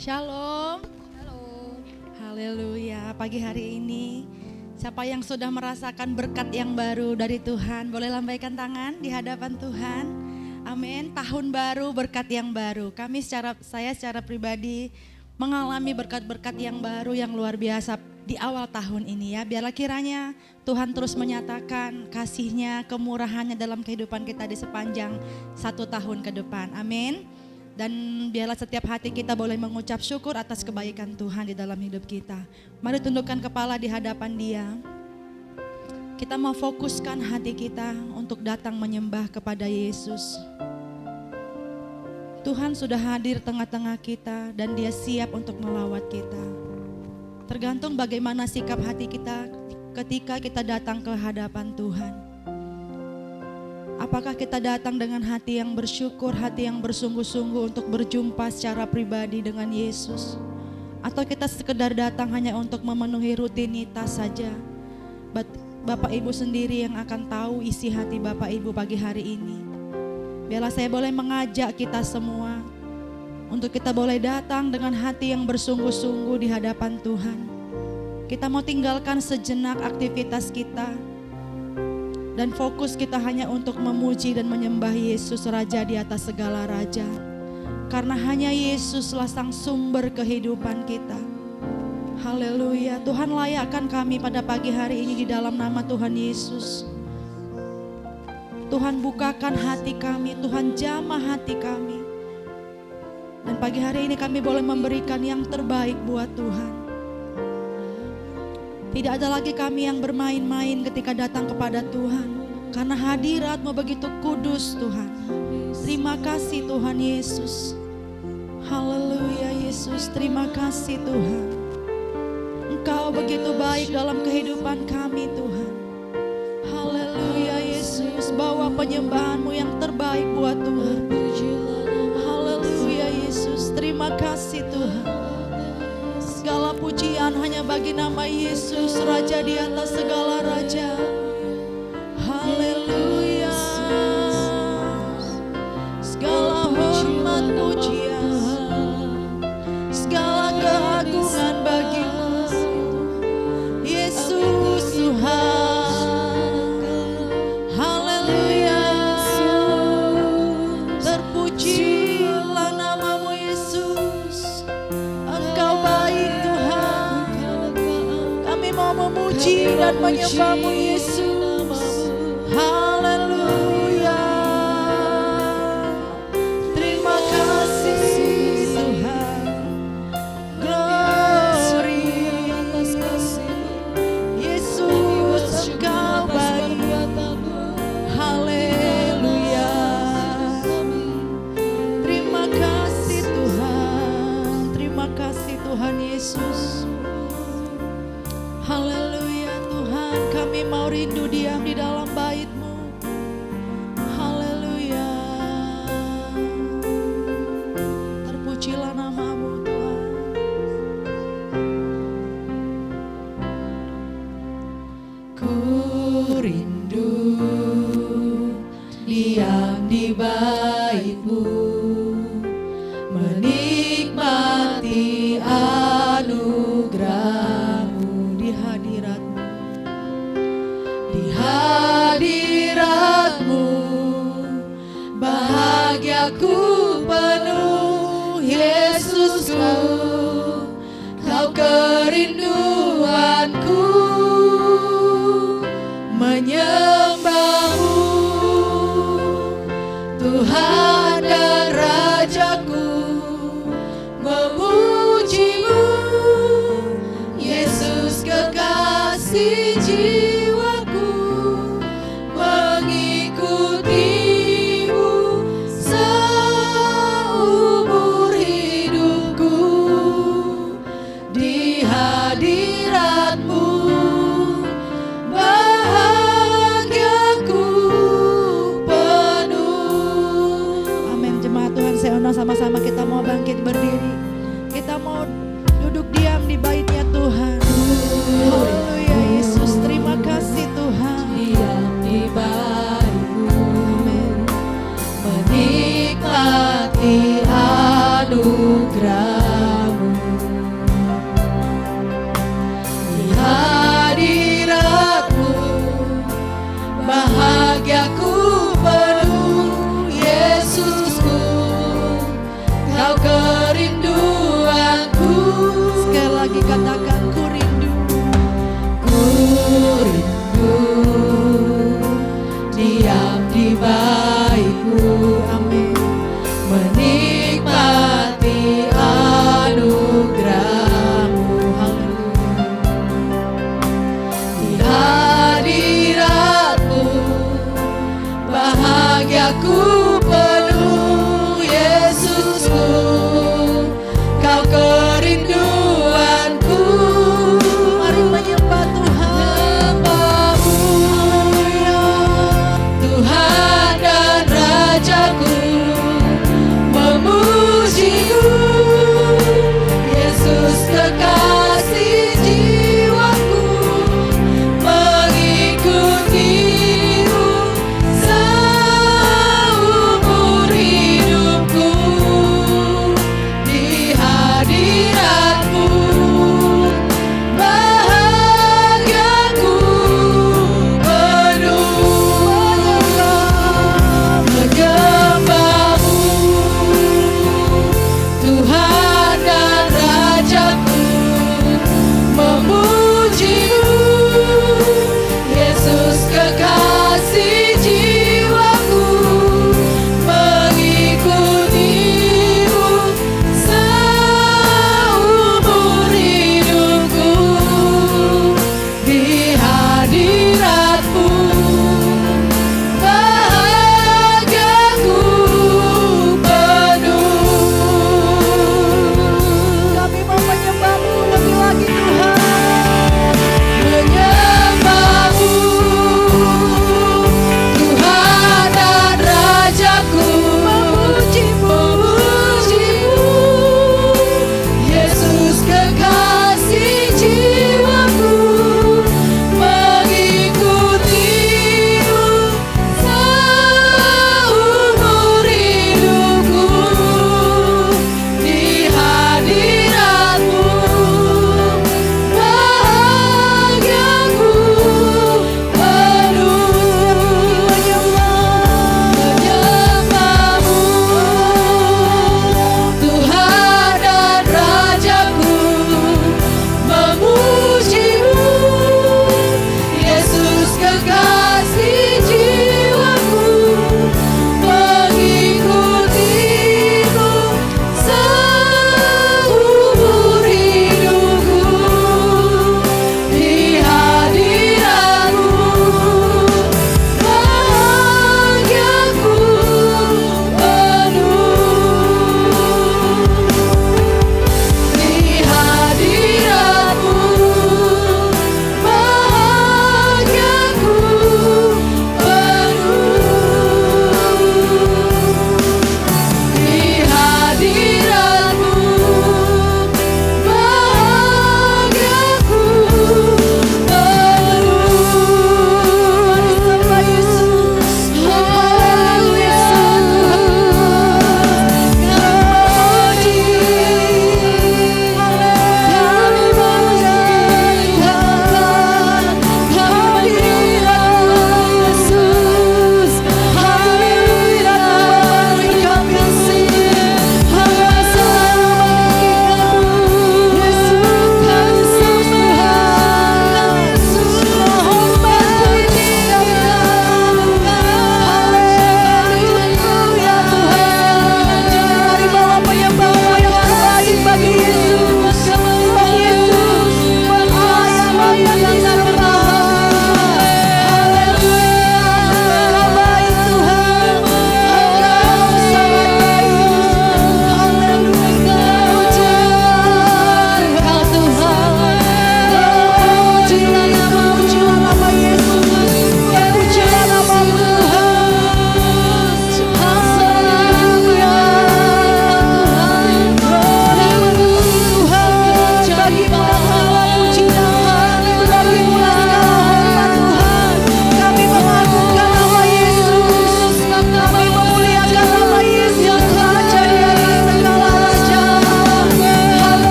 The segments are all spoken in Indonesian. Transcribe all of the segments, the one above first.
Shalom. Halo. Haleluya. Pagi hari ini siapa yang sudah merasakan berkat yang baru dari Tuhan, boleh lambaikan tangan di hadapan Tuhan. Amin. Tahun baru, berkat yang baru. Saya secara pribadi mengalami berkat-berkat yang baru yang luar biasa di awal tahun ini ya. Biarlah kiranya Tuhan terus menyatakan kasih-Nya, kemurahan-Nya dalam kehidupan kita di sepanjang 1 tahun ke depan. Amin. Dan biarlah setiap hati kita boleh mengucap syukur atas kebaikan Tuhan di dalam hidup kita. Mari tundukkan kepala di hadapan Dia. Kita mau fokuskan hati kita untuk datang menyembah kepada Yesus. Tuhan sudah hadir tengah-tengah kita dan Dia siap untuk melawat kita. Tergantung bagaimana sikap hati kita ketika kita datang ke hadapan Tuhan. Apakah kita datang dengan hati yang bersyukur, hati yang bersungguh-sungguh untuk berjumpa secara pribadi dengan Yesus? Atau kita sekedar datang hanya untuk memenuhi rutinitas saja? Bapak Ibu sendiri yang akan tahu isi hati Bapak Ibu pagi hari ini. Biarlah saya boleh mengajak kita semua untuk kita boleh datang dengan hati yang bersungguh-sungguh di hadapan Tuhan. Kita mau tinggalkan sejenak aktivitas kita dan fokus kita hanya untuk memuji dan menyembah Yesus, Raja di atas segala raja. Karena hanya Yesuslah sang sumber kehidupan kita. Haleluya. Tuhan layakkan kami pada pagi hari ini di dalam nama Tuhan Yesus. Tuhan bukakan hati kami, Tuhan jamah hati kami. Dan pagi hari ini kami boleh memberikan yang terbaik buat Tuhan. Tidak ada lagi kami yang bermain-main ketika datang kepada Tuhan. Karena hadirat-Mu begitu kudus Tuhan. Terima kasih Tuhan Yesus. Haleluya Yesus, terima kasih Tuhan. Engkau begitu baik dalam kehidupan kami Tuhan. Haleluya Yesus, bawa penyembahan-Mu yang terbaik buat Tuhan. Haleluya Yesus, terima kasih Tuhan. Segala pujian hanya bagi nama Yesus, Raja di atas segala raja. Haleluya. Segala hormat pujian, segala keagungan bagi-Mu, Yesus Tuhan. Haleluya. Terpujilah nama-Mu Yesus. Engkau baik Tuhan. Kami mau memuji dan menyembah-Mu Yesus. Haleluya. Terima kasih Tuhan. Glory. Yesus Engkau baik. Haleluya. Terima kasih Tuhan. Terima kasih Tuhan Yesus. Haleluya Tuhan, kami mau rindu diam di dalam bait-Mu. Haleluya. Terpujilah nama-Mu Tuhan. Ku rindu diam di bait-Mu, menikmati anugerah-Mu di hadirat-Mu. Di hadirat-Mu bahagiaku penuh Yesusku. Kau kerinduanku menyembah-Mu, Tuhan dan Rajaku, memuji-Mu, Yesus kekasih jiwaku, mengikuti-Mu seumur hidupku. Di hadirat-Mu bahagiaku penuh. Amin. Jemaat Tuhan, saya undang sama-sama kita mau bangkit berdiri. Kita mau duduk diam di bait-Nya Tuhan. Haleluya Yesus, terima Ku penuh Yesusku, Kau kerinduanku. Mari menyembah Tuhan. Tuhan dan Rajaku, memuji-Mu. Yesus kekasih jiwaku, mengikuti-Mu seumur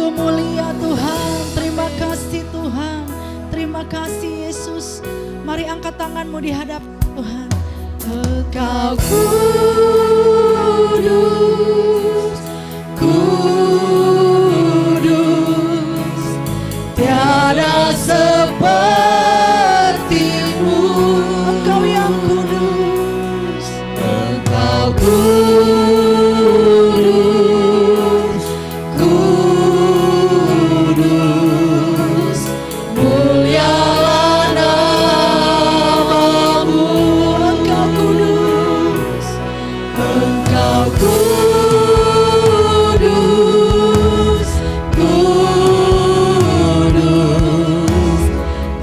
Sungguh mulia Tuhan. Terima kasih Tuhan. Terima kasih Yesus. Mari angkat tanganmu di hadapan Tuhan. Engkau kudus, kudus, tiada sepertimu. Engkau yang kudus, engkau kudus, kudus, mulialah namamu. Engkau kudus, engkau kudus, kudus,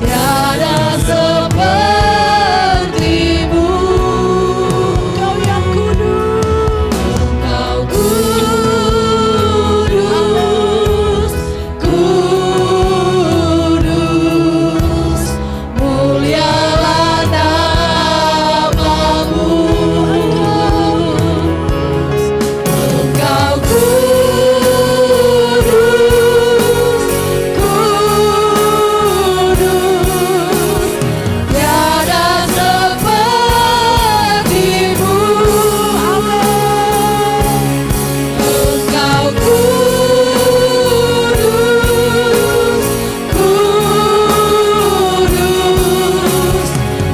tiada sepertimu. Engkau yang kudus, engkau kudus, kudus, mulialah namamu. Engkau kudus, kudus, tiada sepertimu. Amin. Engkau kudus, kudus,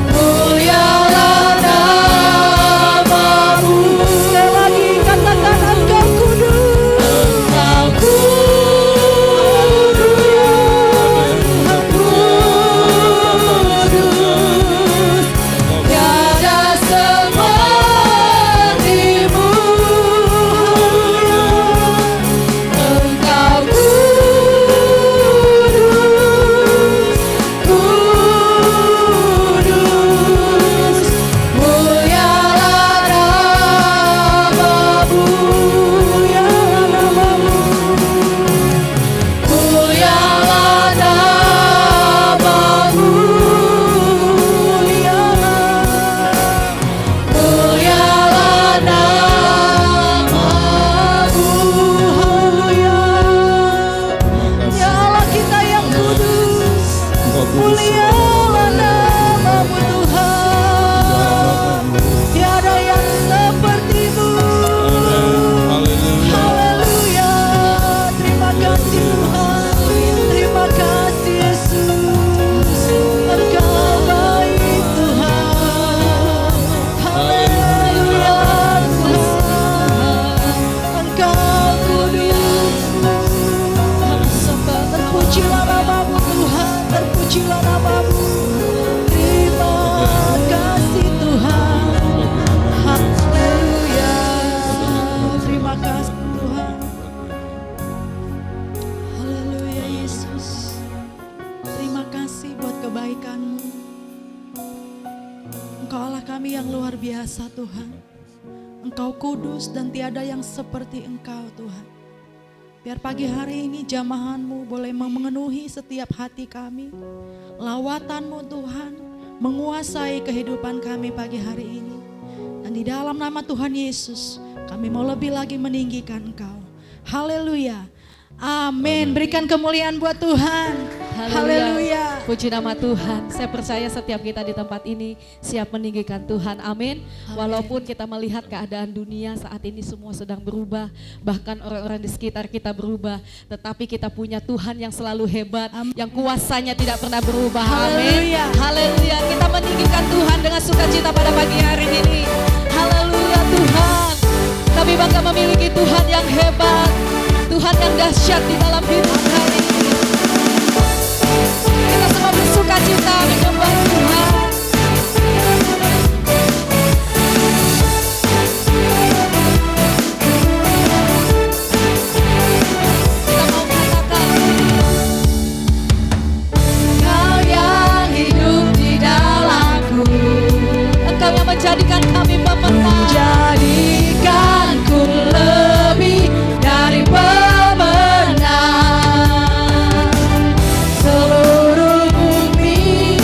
mulialah namamu. Sekali lagi katakan engkau kudus, engkau kudus, kudus, tiada sepertimu. Engkau kudus, kudus, mulialah namamu. Mulialah namamu, mulialah namamu, mulialah namamu. Haleluya. Ya Allah, kita yang kudus, mulialah namamu Tuhan. Tiada yang sepertimu. Haleluya. Terima kasih Tuhan. Terima kasih Yesus. Engkau baik Tuhan. Haleluya Tuhan. Engkau kudus. Terpujilah namamu Tuhan. Terpujilah namamu. Terima kasih Tuhan. Haleluya. Terima kasih Tuhan. Haleluya Yesus. Terima kasih buat kebaikan-Mu. Engkau Allah kami yang luar biasa Tuhan. Engkau kudus dan tiada yang seperti Engkau Tuhan. Biar pagi hari ini jamahan-Mu boleh memenuhi setiap hati kami. Lawatan-Mu Tuhan menguasai kehidupan kami pagi hari ini. Dan di dalam nama Tuhan Yesus kami mau lebih lagi meninggikan Engkau. Haleluya. Amin. Berikan kemuliaan buat Tuhan. Haleluya. Puji nama Tuhan. Saya percaya setiap kita di tempat ini siap meninggikan Tuhan. Amin. Walaupun kita melihat keadaan dunia saat ini semua sedang berubah, bahkan orang-orang di sekitar kita berubah, tetapi kita punya Tuhan yang selalu hebat, yang kuasanya tidak pernah berubah. Amin. Haleluya. Haleluya. Kita meninggikan Tuhan dengan sukacita pada pagi hari ini. Haleluya Tuhan. Kami bangga memiliki Tuhan yang hebat, Tuhan yang dahsyat di dalam hidup hari ini. Kita semua bersukacita menyembah Tuhan. Kita mau katakan, Engkau yang hidup di dalamku, Engkau yang menjadikan kami pemenang, menjadikanku lebih dari pemenang. Seluruh bumi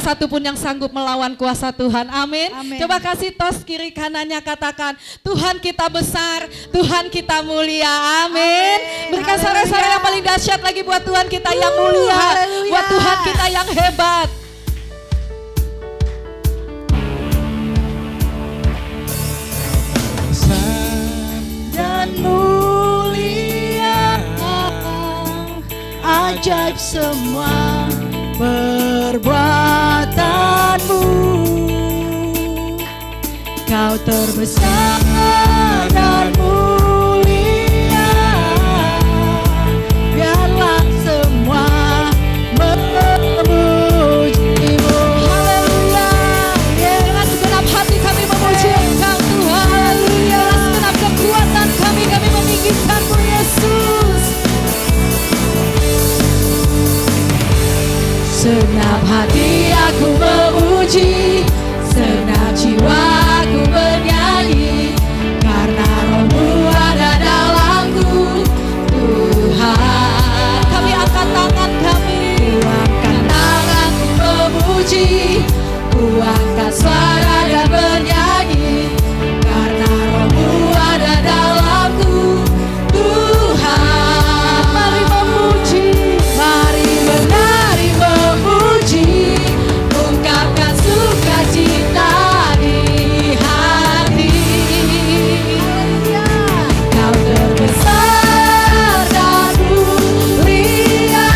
satupun yang sanggup melawan kuasa Tuhan. Amin. Amin. Coba kasih tos kiri kanannya, katakan, Tuhan kita besar, Tuhan kita mulia. Amin. Berikan sorak-sorai yang paling dahsyat lagi buat Tuhan kita yang mulia, haleluya. buat Tuhan kita yang hebat. Dan mulia, ajaib semua perbuatanmu. Kau terbesar dan mulia, biarlah semua memujimu. Haleluya. Dengan segenap hati kami memuji Engkau Tuhan. Haleluya. Dengan segenap kekuatan kami meninggikan-Mu Yesus. Senap hati aku memuji, senap jiwa aku bernyanyi, karena Roh-Mu ada dalamku, Tuhan. Kami angkat tangan kami. Ku angkat tanganku memuji, ku angkat suara dan bernyanyi, karena Roh-Mu ada dalamku, Tuhan. Mari memuji, Mari menari memuji, ungkapkan sukacita di hati. Kau terbesar dan mulia,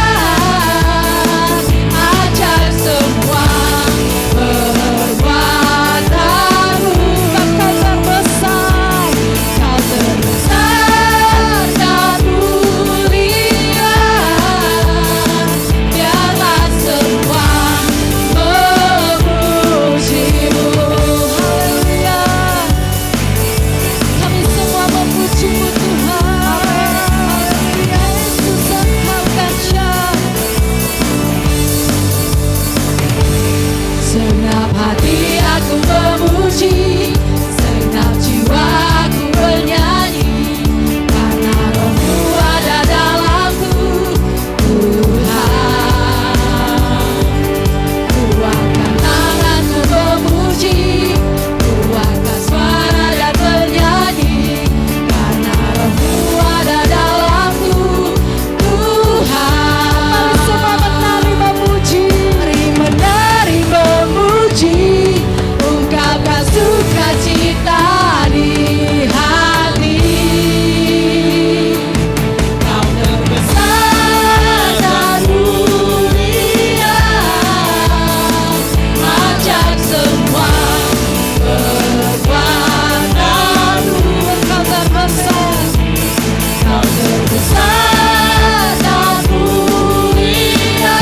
ajaib semua perbuatanmu. Kau terbesar. Kau terbesar dan mulia, biarlah semua memujimu. Haleluya. Kami semua memuji-Mu Tuhan. Haleluya. Yesus Engkau dahsyat. Senap hati aku memuji, senap jiwa aku bernyanyi, karena Roh-Mu ada dalamku, Tuhan. Ku angkat tanganku memuji, ku angkat suara dan bernyanyi, karena Roh-Mu ada dalamku, Tuhan. Mari semua menari memuji. Mari menari memuji, ungkapkan sukacita di hati. Kau terbesar dan mulia, ajaib semua perbuatanmu. Kau terbesar, kau terbesar dan mulia,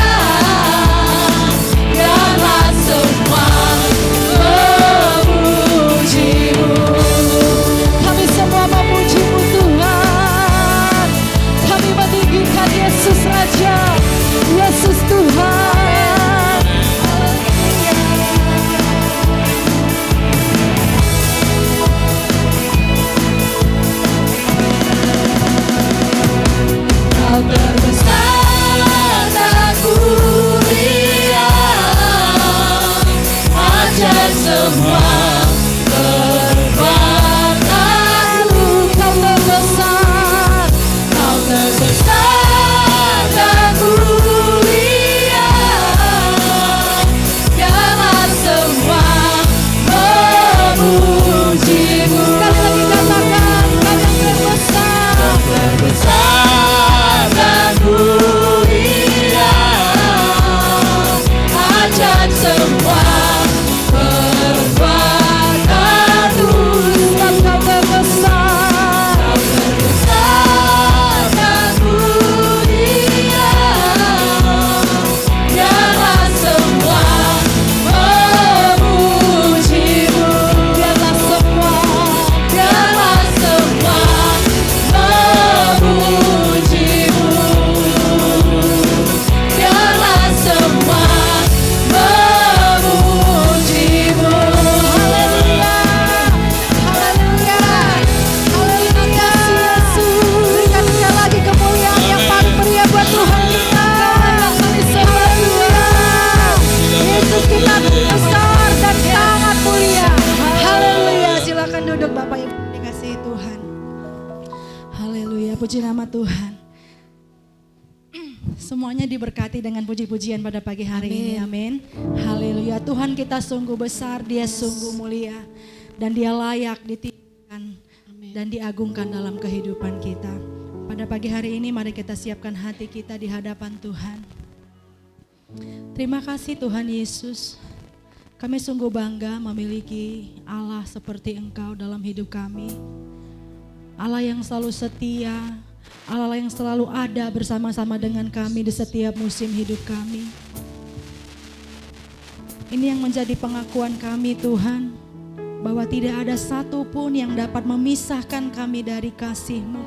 biarlah semua memujimu. Kami semua memuji-Mu Tuhan. Kami meninggikan Yesus Raja, Yesus Tuhan. Kau terbesar dan mulia, ajaib semua perbuatanmu. Kau terbesar, kau terbesar dan mulia, biarlah semua memujimu. Sekali lagi katakan, Kau yang terbesar. Kau terbesar dan mulia, ajaib semua perbuatanmu. Puji nama Tuhan. Semuanya diberkati dengan puji-pujian pada pagi hari ini. Amin. Haleluya. Tuhan kita sungguh besar, Dia sungguh mulia, dan Dia layak ditinggikan dan diagungkan dalam kehidupan kita. Pada pagi hari ini mari kita siapkan hati kita di hadapan Tuhan. Terima kasih Tuhan Yesus. Kami sungguh bangga memiliki Allah seperti Engkau dalam hidup kami. Allah yang selalu setia, Allah yang selalu ada bersama-sama dengan kami di setiap musim hidup kami. Ini yang menjadi pengakuan kami Tuhan, bahwa tidak ada satupun yang dapat memisahkan kami dari kasih-Mu.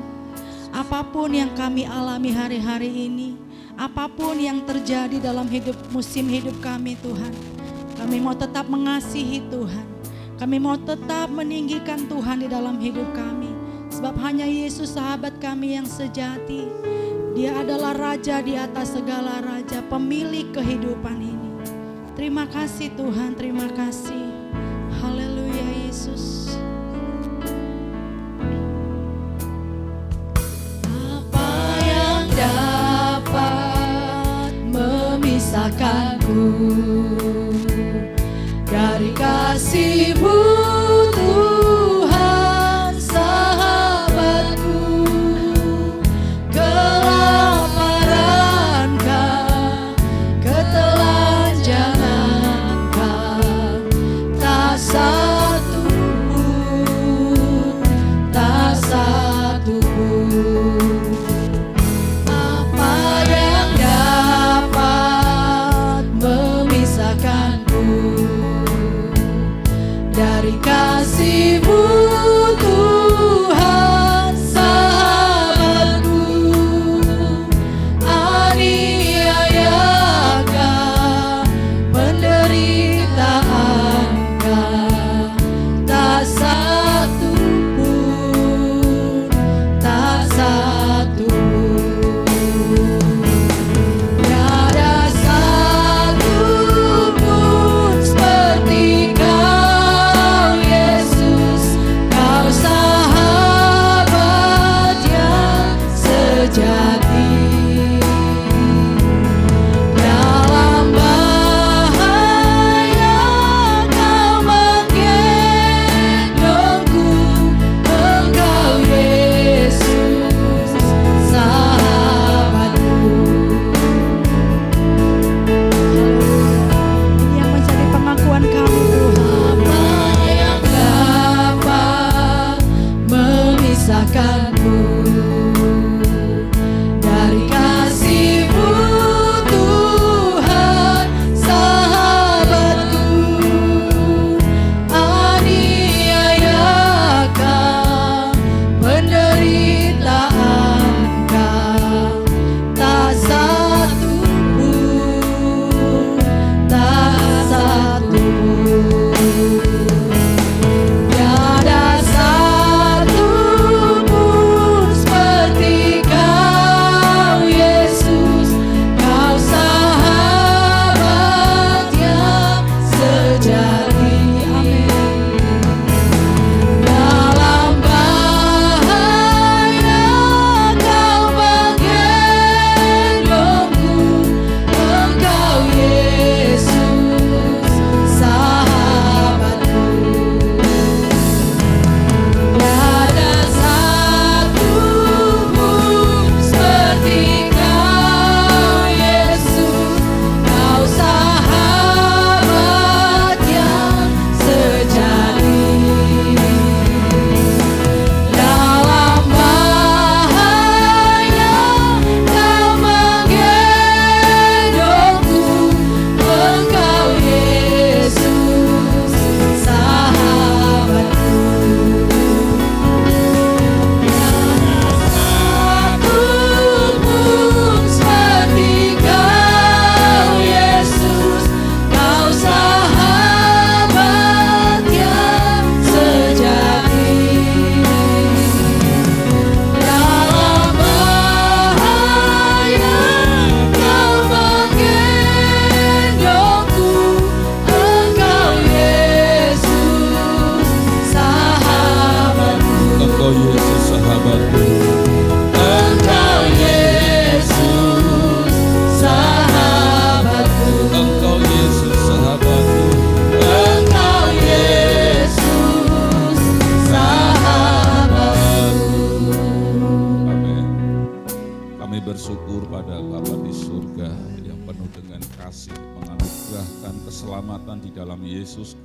Apapun yang kami alami hari-hari ini, apapun yang terjadi dalam musim hidup kami Tuhan, kami mau tetap mengasihi Tuhan. Kami mau tetap meninggikan Tuhan di dalam hidup kami. Sebab hanya Yesus sahabat kami yang sejati. Dia adalah Raja di atas segala raja, pemilik kehidupan ini. Terima kasih Tuhan, terima kasih. Haleluya Yesus. Apa yang dapat memisahkanku dari kasih-Mu Tuhan, sahabatku? Kelaparankah, ketelanjangankah, tak satu pun, tak satu pun. Apa yang dapat memisahkanku dari kasih-Mu Tuhan, sahabatku? Aniayakah, penderitaankah, tak satu pun, tak satu pun. Tiada satu pun seperti Kau Yesus, Kau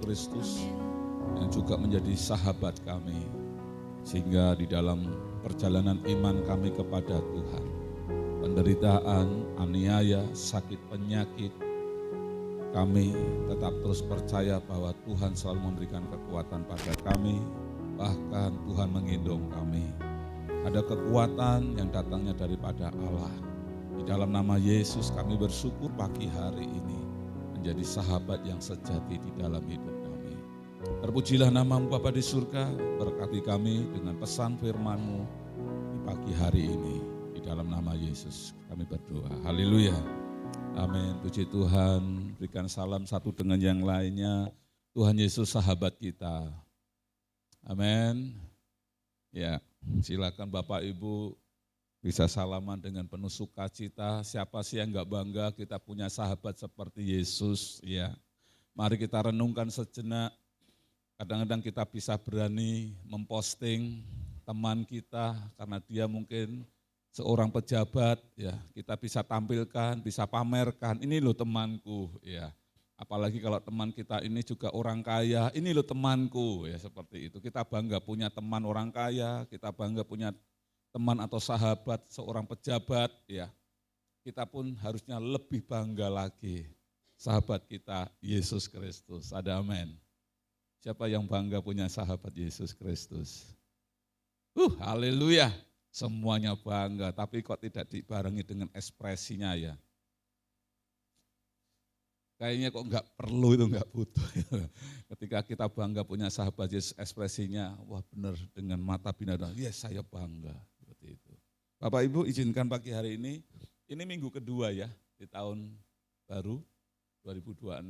Kristus Amin. yang juga menjadi sahabat kami. Sehingga di dalam perjalanan iman kami kepada Tuhan, penderitaan, aniaya, sakit penyakit, kami tetap terus percaya bahwa Tuhan selalu memberikan kekuatan pada kami, bahkan Tuhan menggendong kami. Ada kekuatan yang datangnya daripada Allah. Di dalam nama Yesus kami bersyukur pagi hari ini menjadi sahabat yang sejati di dalam hidup kami. Terpujilah nama-Mu Bapa di surga, berkati kami dengan pesan firman-Mu di pagi hari ini. Di dalam nama Yesus kami berdoa. Haleluya. Amin. Puji Tuhan. Berikan salam satu dengan yang lainnya. Tuhan Yesus sahabat kita. Amin. Ya, silakan Bapak Ibu bisa salaman dengan penuh sukacita. Siapa sih yang enggak bangga kita punya sahabat seperti Yesus? Ya, mari kita renungkan sejenak. Kadang-kadang kita bisa berani memposting teman kita karena dia mungkin seorang pejabat, ya kita bisa tampilkan, bisa pamerkan, ini loh temanku, ya. Apalagi kalau teman kita ini juga orang kaya, ini loh temanku, ya seperti itu. Kita bangga punya teman orang kaya, kita bangga punya teman atau sahabat seorang pejabat, ya. Kita pun harusnya lebih bangga lagi sahabat kita Yesus Kristus. Ada amin. Siapa yang bangga punya sahabat Yesus Kristus? Haleluya. Semuanya bangga, tapi kok tidak dibarengi dengan ekspresinya ya. Kayaknya kok enggak perlu itu, enggak butuh. Ketika kita bangga punya sahabat Yesus, ekspresinya, wah benar dengan mata binatang, yes saya bangga. Seperti itu. Bapak Ibu izinkan pagi hari ini minggu kedua ya di tahun baru 2026.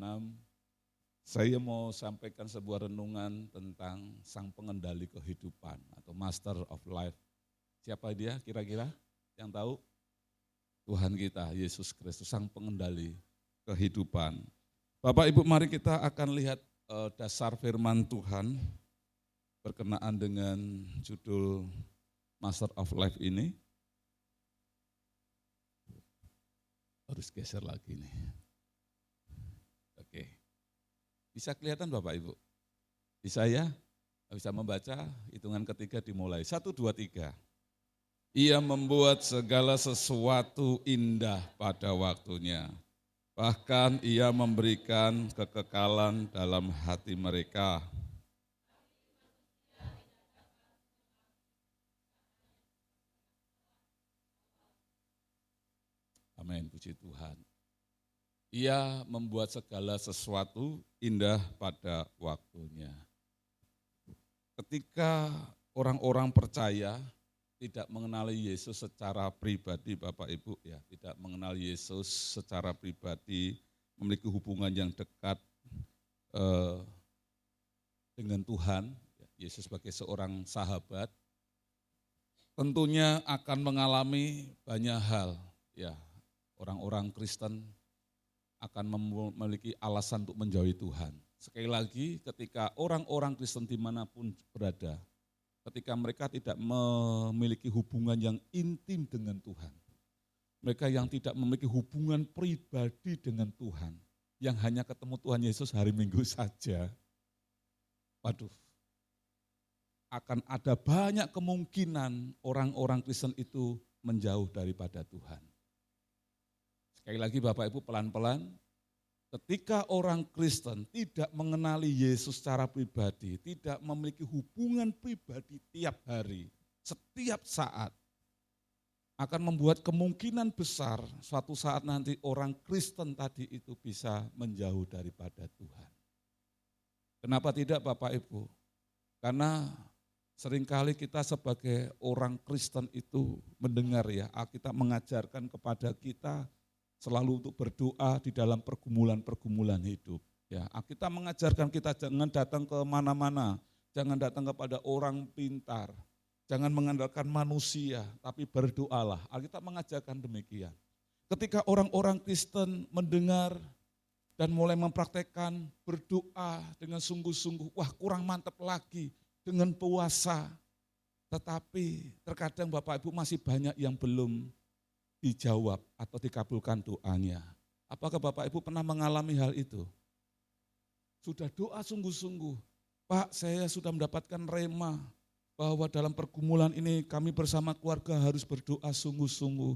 Saya mau sampaikan sebuah renungan tentang sang pengendali kehidupan atau Master of Life. Siapa dia kira-kira yang tahu? Tuhan kita, Yesus Kristus, sang pengendali kehidupan. Bapak Ibu mari kita akan lihat dasar firman Tuhan berkenaan dengan judul Master of Life ini. Harus geser lagi nih. Oke. Bisa kelihatan Bapak Ibu? Bisa ya? Bisa membaca, hitungan ketiga dimulai. 1, 2, 3. Ia membuat segala sesuatu indah pada waktunya. Bahkan ia memberikan kekekalan dalam hati mereka. Amin, puji Tuhan. Ia membuat segala sesuatu indah pada waktunya. Ketika orang-orang percaya tidak mengenali Yesus secara pribadi, Bapak Ibu ya, tidak mengenal Yesus secara pribadi, memiliki hubungan yang dekat dengan Tuhan, Yesus sebagai seorang sahabat, tentunya akan mengalami banyak hal. Ya, orang-orang Kristen akan memiliki alasan untuk menjauhi Tuhan. Sekali lagi, ketika orang-orang Kristen dimanapun berada, ketika mereka tidak memiliki hubungan yang intim dengan Tuhan, mereka yang tidak memiliki hubungan pribadi dengan Tuhan, yang hanya ketemu Tuhan Yesus hari Minggu saja, waduh, akan ada banyak kemungkinan orang-orang Kristen itu menjauh daripada Tuhan. Sekali lagi Bapak Ibu pelan-pelan, ketika orang Kristen tidak mengenali Yesus secara pribadi, tidak memiliki hubungan pribadi tiap hari, setiap saat, akan membuat kemungkinan besar suatu saat nanti orang Kristen tadi itu bisa menjauh daripada Tuhan. Kenapa tidak Bapak Ibu? Karena seringkali kita sebagai orang Kristen itu mendengar ya, Alkitab mengajarkan kepada kita selalu untuk berdoa di dalam pergumulan-pergumulan hidup. Ya, kita mengajarkan kita jangan datang ke mana-mana, jangan datang kepada orang pintar, jangan mengandalkan manusia, tapi berdoalah. Alkitab mengajarkan demikian. Ketika orang-orang Kristen mendengar dan mulai mempraktekkan berdoa dengan sungguh-sungguh, wah kurang mantap lagi dengan puasa. Tetapi terkadang Bapak Ibu masih banyak yang belum dijawab atau dikabulkan doanya. Apakah Bapak Ibu pernah mengalami hal itu? sudah doa sungguh-sungguh. Pak, saya sudah mendapatkan rema bahwa dalam pergumulan ini kami bersama keluarga harus berdoa sungguh-sungguh.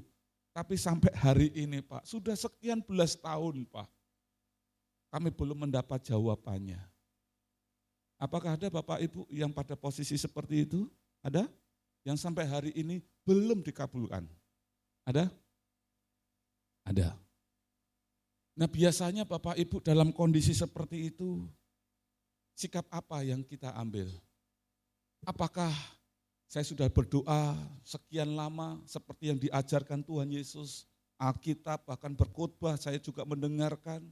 Tapi sampai hari ini Pak, sudah sekian belas tahun Pak, kami belum mendapat jawabannya. Apakah ada Bapak Ibu yang pada posisi seperti itu? Ada? Yang sampai hari ini belum dikabulkan? Ada? Ada. Nah biasanya Bapak Ibu dalam kondisi seperti itu, sikap apa yang kita ambil? Apakah saya sudah berdoa sekian lama seperti yang diajarkan Tuhan Yesus, Alkitab bahkan berkhotbah saya juga mendengarkan,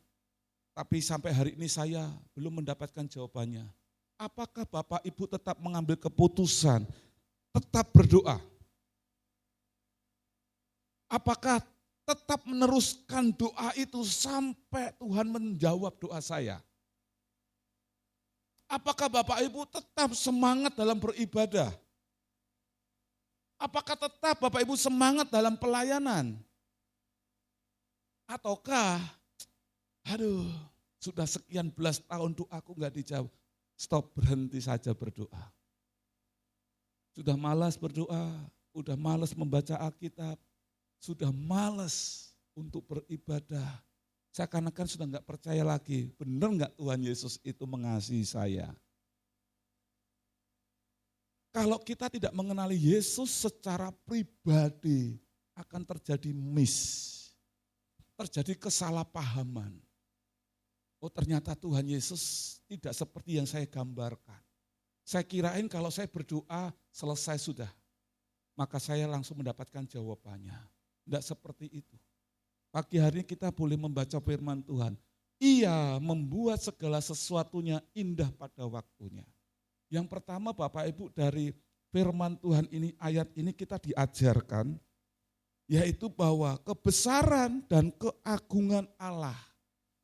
tapi sampai hari ini saya belum mendapatkan jawabannya. Apakah Bapak Ibu tetap mengambil keputusan, tetap berdoa? Apakah tetap meneruskan doa itu sampai Tuhan menjawab doa saya? Apakah Bapak Ibu tetap semangat dalam beribadah? Apakah tetap Bapak Ibu semangat dalam pelayanan? Ataukah, sudah sekian belas tahun doaku enggak dijawab, stop, berhenti saja berdoa. Sudah malas berdoa, sudah malas membaca Alkitab, sudah malas untuk beribadah. Seakan-akan sudah enggak percaya lagi, benar enggak Tuhan Yesus itu mengasihi saya? Kalau kita tidak mengenali Yesus secara pribadi, akan terjadi terjadi kesalahpahaman. Oh ternyata Tuhan Yesus tidak seperti yang saya gambarkan. Saya kirain kalau saya berdoa selesai sudah, maka saya langsung mendapatkan jawabannya. Tidak seperti itu. Pagi hari ini kita boleh membaca firman Tuhan. Ia membuat segala sesuatunya indah pada waktunya. Yang pertama Bapak Ibu dari firman Tuhan ini, ayat ini kita diajarkan, yaitu bahwa kebesaran dan keagungan Allah.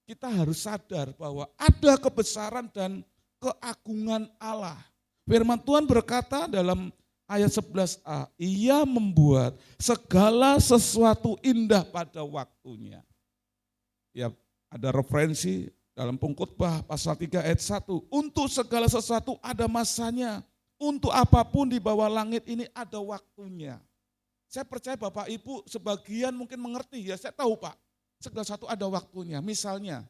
Kita harus sadar bahwa ada kebesaran dan keagungan Allah. Firman Tuhan berkata dalam ayat 11a, ia membuat segala sesuatu indah pada waktunya. Ya, ada referensi dalam Pengkhotbah pasal 3 ayat 1, untuk segala sesuatu ada masanya, untuk apapun di bawah langit ini ada waktunya. Saya percaya Bapak Ibu sebagian mungkin mengerti, ya saya tahu Pak, segala sesuatu ada waktunya. Misalnya,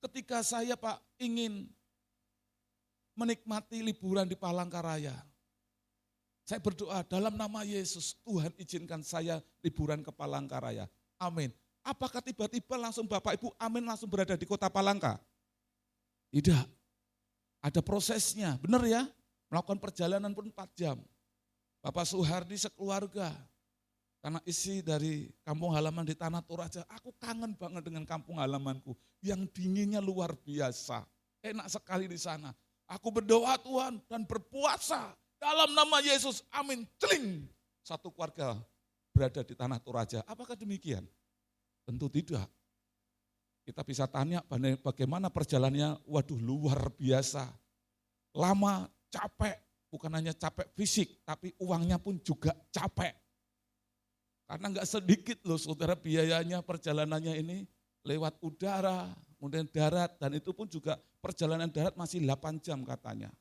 ketika saya Pak ingin menikmati liburan di Palangkaraya, saya berdoa dalam nama Yesus, Tuhan izinkan saya liburan ke Palangkaraya. Amin. Apakah tiba-tiba langsung Bapak Ibu amin langsung berada di kota Palangka? Tidak. Ada prosesnya, benar ya? Melakukan perjalanan pun 4 jam. Bapak Suhardi sekeluarga, karena isi dari kampung halaman di Tanah Toraja, aku kangen banget dengan kampung halamanku yang dinginnya luar biasa. Enak sekali di sana. Aku berdoa Tuhan dan berpuasa dalam nama Yesus, amin, celing. Satu keluarga berada di Tanah Toraja. Apakah demikian? Tentu tidak. Kita bisa tanya bagaimana perjalanannya, waduh luar biasa. Lama, capek, bukan hanya capek fisik, tapi uangnya pun juga capek. Karena enggak sedikit loh saudara biayanya perjalanannya ini lewat udara, kemudian darat, dan itu pun juga perjalanan darat masih 8 jam katanya.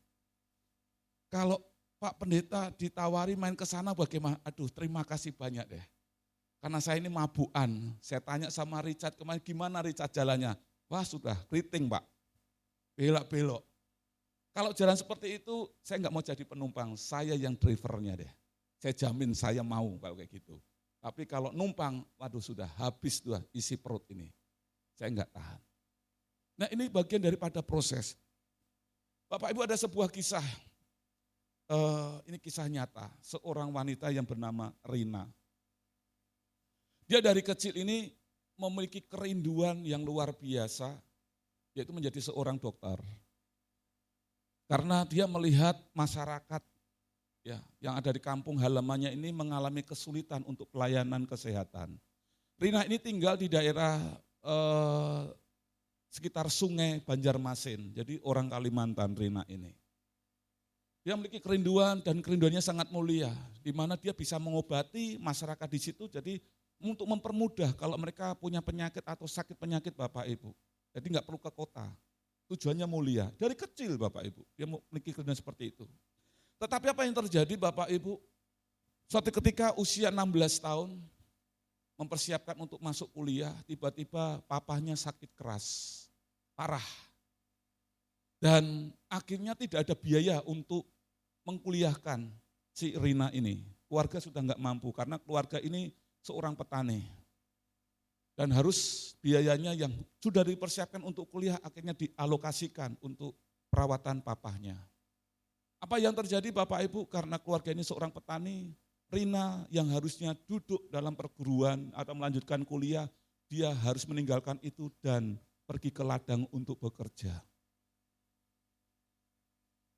Kalau Pak Pendeta ditawari main ke sana bagaimana? Aduh terima kasih banyak deh. Karena saya ini mabukan, saya tanya sama Richard kemarin gimana Richard jalannya? Wah sudah keriting Pak, belok-belok. Kalau jalan seperti itu saya enggak mau jadi penumpang, saya yang drivernya deh. Saya jamin saya mau kalau kayak gitu. Tapi kalau numpang, waduh sudah habis tuh isi perut ini. Saya enggak tahan. Nah ini bagian daripada proses. Bapak Ibu ada sebuah kisah, ini kisah nyata, seorang wanita yang bernama Rina. Dia dari kecil ini memiliki kerinduan yang luar biasa, yaitu menjadi seorang dokter. Karena dia melihat masyarakat ya, yang ada di kampung halamannya ini mengalami kesulitan untuk pelayanan kesehatan. Rina ini tinggal di daerah sekitar Sungai Banjarmasin, jadi orang Kalimantan Rina ini. Dia memiliki kerinduan dan kerinduannya sangat mulia, di mana dia bisa mengobati masyarakat di situ, jadi untuk mempermudah kalau mereka punya penyakit atau sakit penyakit Bapak Ibu. Jadi enggak perlu ke kota. tujuannya mulia. Dari kecil Bapak Ibu, dia memikirkan seperti itu. Tetapi apa yang terjadi Bapak Ibu? Suatu ketika usia 16 tahun, mempersiapkan untuk masuk kuliah, tiba-tiba papahnya sakit keras, parah. Dan akhirnya tidak ada biaya untuk mengkuliahkan si Rina ini. Keluarga sudah enggak mampu karena keluarga ini seorang petani. Dan harus biayanya yang sudah dipersiapkan untuk kuliah akhirnya dialokasikan untuk perawatan papahnya. Apa yang terjadi Bapak Ibu? Karena keluarga ini seorang petani, Rina yang harusnya duduk dalam perguruan atau melanjutkan kuliah, dia harus meninggalkan itu dan pergi ke ladang untuk bekerja.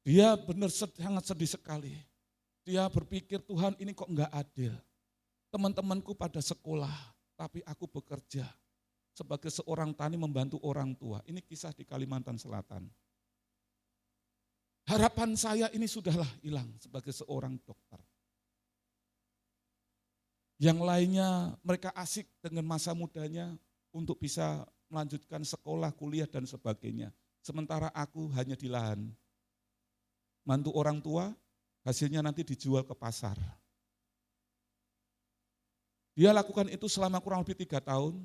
Dia benar sangat sedih sekali. Dia berpikir, Tuhan ini kok enggak adil. Teman-temanku pada sekolah, tapi aku bekerja sebagai seorang tani membantu orang tua. Ini kisah di Kalimantan Selatan. Harapan saya ini sudahlah hilang sebagai seorang dokter. Yang lainnya mereka asik dengan masa mudanya untuk bisa melanjutkan sekolah, kuliah dan sebagainya. Sementara aku hanya di lahan. Mantu orang tua, hasilnya nanti dijual ke pasar. Dia lakukan itu selama kurang lebih 3 tahun.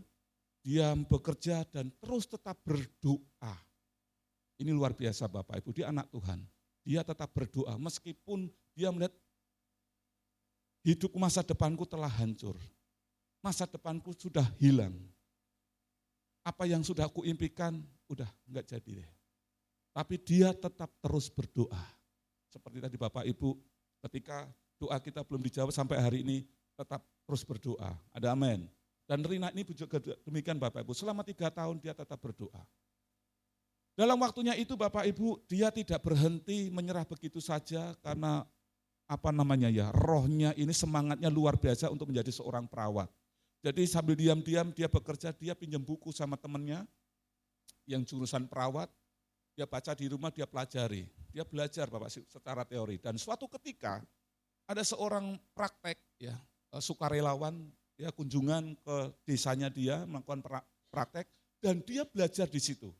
Dia bekerja dan terus tetap berdoa. Ini luar biasa Bapak Ibu, dia anak Tuhan. Dia tetap berdoa meskipun dia melihat hidup masa depanku telah hancur. Masa depanku sudah hilang. Apa yang sudah aku impikan, udah enggak jadi deh. Tapi dia tetap terus berdoa. Seperti tadi Bapak Ibu, ketika doa kita belum dijawab sampai hari ini, tetap terus berdoa. Ada amin. Dan Rina ini juga demikian Bapak Ibu, selama 3 tahun dia tetap berdoa. Dalam waktunya itu Bapak Ibu, dia tidak berhenti menyerah begitu saja karena rohnya ini semangatnya luar biasa untuk menjadi seorang perawat. Jadi sambil diam-diam dia bekerja, dia pinjam buku sama temannya yang jurusan perawat, dia baca di rumah, dia pelajari. Dia belajar Bapak secara teori. Dan suatu ketika ada seorang praktek ya, sukarelawan, ya kunjungan ke desanya dia melakukan praktek dan dia belajar di situ.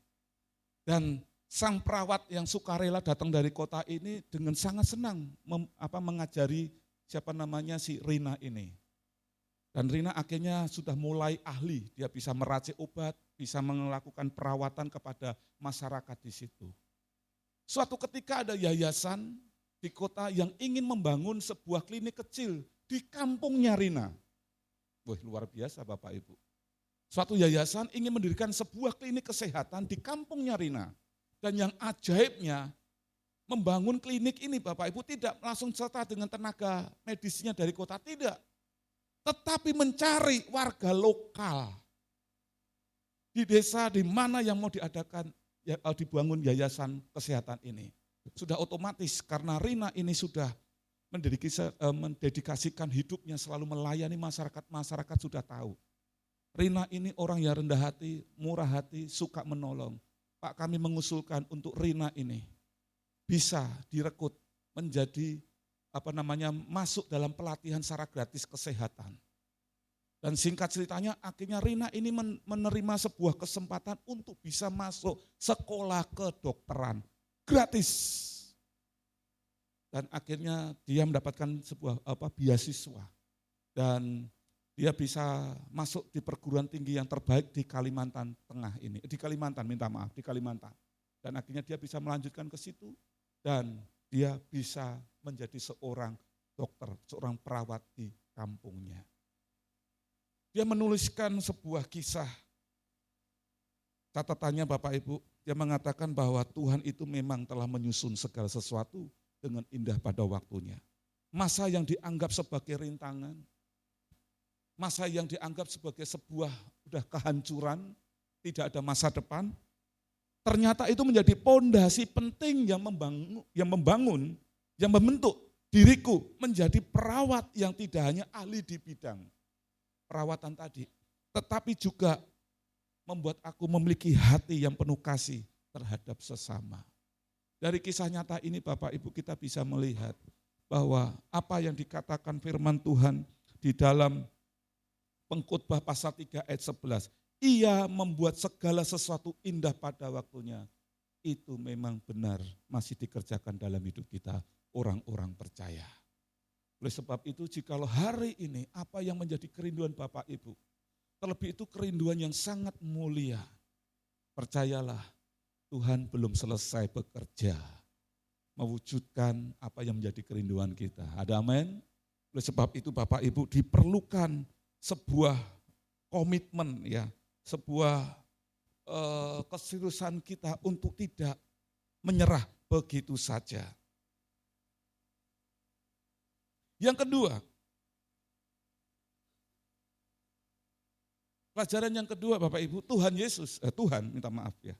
Dan sang perawat yang sukarela datang dari kota ini dengan sangat senang mengajari si Rina ini. Dan Rina akhirnya sudah mulai ahli, dia bisa meracik obat, bisa melakukan perawatan kepada masyarakat di situ. Suatu ketika ada yayasan di kota yang ingin membangun sebuah klinik kecil di kampungnya Rina. Wah, luar biasa Bapak Ibu. Suatu yayasan ingin mendirikan sebuah klinik kesehatan di kampungnya Rina. Dan yang ajaibnya, membangun klinik ini Bapak Ibu tidak langsung serta dengan tenaga medisnya dari kota, tidak. Tetapi mencari warga lokal di desa di mana yang mau dibangun yayasan kesehatan ini. Sudah otomatis karena Rina ini sudah mendedikasikan hidupnya selalu melayani masyarakat, masyarakat sudah tahu. Rina ini orang yang rendah hati, murah hati, suka menolong. Pak, kami mengusulkan untuk Rina ini bisa direkrut menjadi masuk dalam pelatihan secara gratis kesehatan. Dan singkat ceritanya akhirnya Rina ini menerima sebuah kesempatan untuk bisa masuk sekolah kedokteran gratis. Dan akhirnya dia mendapatkan sebuah beasiswa. Dan dia bisa masuk di perguruan tinggi yang terbaik di Kalimantan Tengah ini. Di Kalimantan. Dan akhirnya dia bisa melanjutkan ke situ dan dia bisa menjadi seorang dokter, seorang perawat di kampungnya. Dia menuliskan sebuah kisah. Catatannya Bapak Ibu, dia mengatakan bahwa Tuhan itu memang telah menyusun segala sesuatu dengan indah pada waktunya. Masa yang dianggap sebagai rintangan, masa yang dianggap sebagai sebuah udah kehancuran, tidak ada masa depan, ternyata itu menjadi pondasi penting yang membentuk diriku menjadi perawat yang tidak hanya ahli di bidang perawatan tadi, tetapi juga membuat aku memiliki hati yang penuh kasih terhadap sesama. Dari kisah nyata ini Bapak Ibu kita bisa melihat bahwa apa yang dikatakan firman Tuhan di dalam Pengkhotbah pasal 3 ayat 11. Ia membuat segala sesuatu indah pada waktunya. itu memang benar masih dikerjakan dalam hidup kita orang-orang percaya. Oleh sebab itu jikalau hari ini apa yang menjadi kerinduan Bapak Ibu, terlebih itu kerinduan yang sangat mulia, percayalah Tuhan belum selesai bekerja mewujudkan apa yang menjadi kerinduan kita. Ada amin? Oleh sebab itu Bapak Ibu diperlukan sebuah komitmen ya, sebuah keseriusan kita untuk tidak menyerah begitu saja. Yang kedua, pelajaran yang kedua Bapak Ibu, Tuhan minta maaf ya.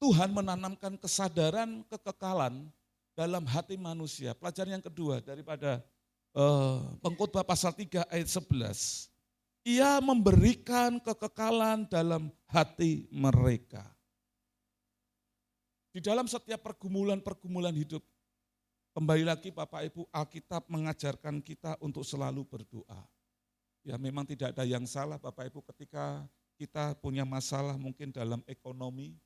Tuhan menanamkan kesadaran kekekalan dalam hati manusia. Pelajaran yang kedua daripada Pengkhotbah pasal 3 ayat 11. Ia memberikan kekekalan dalam hati mereka. Di dalam setiap pergumulan-pergumulan hidup, kembali lagi Bapak Ibu, Alkitab mengajarkan kita untuk selalu berdoa. Ya memang tidak ada yang salah Bapak Ibu ketika kita punya masalah mungkin dalam ekonomi,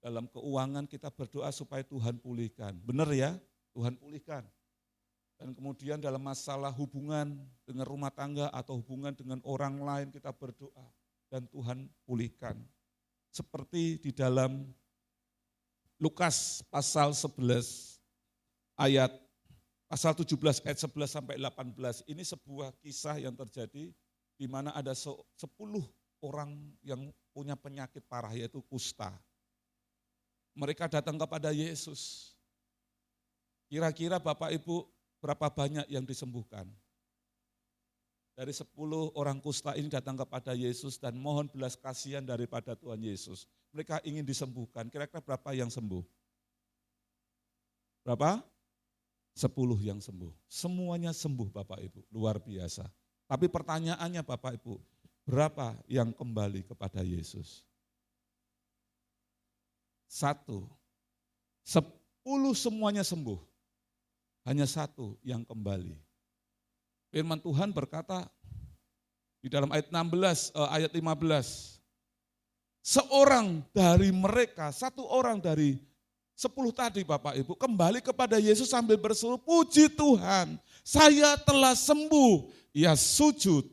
dalam keuangan kita berdoa supaya Tuhan pulihkan. Benar ya, Tuhan pulihkan. Dan kemudian dalam masalah hubungan dengan rumah tangga atau hubungan dengan orang lain kita berdoa dan Tuhan pulihkan. Seperti di dalam Lukas pasal 11 ayat pasal 17 ayat 11 sampai 18. Ini sebuah kisah yang terjadi di mana ada 10 orang yang punya penyakit parah yaitu kusta. Mereka datang kepada Yesus. Kira-kira Bapak Ibu berapa banyak yang disembuhkan? Dari 10 orang kusta ini datang kepada Yesus dan mohon belas kasihan daripada Tuhan Yesus. Mereka ingin disembuhkan. Kira-kira berapa yang sembuh? Berapa? 10 yang sembuh. Semuanya sembuh Bapak Ibu, luar biasa. Tapi pertanyaannya Bapak Ibu, berapa yang kembali kepada Yesus? 1. 10 semuanya sembuh. Hanya 1 yang kembali. Firman Tuhan berkata di dalam ayat 15, seorang dari mereka, 1 orang dari 10 tadi Bapak Ibu, kembali kepada Yesus sambil berseru, puji Tuhan, saya telah sembuh. Ia sujud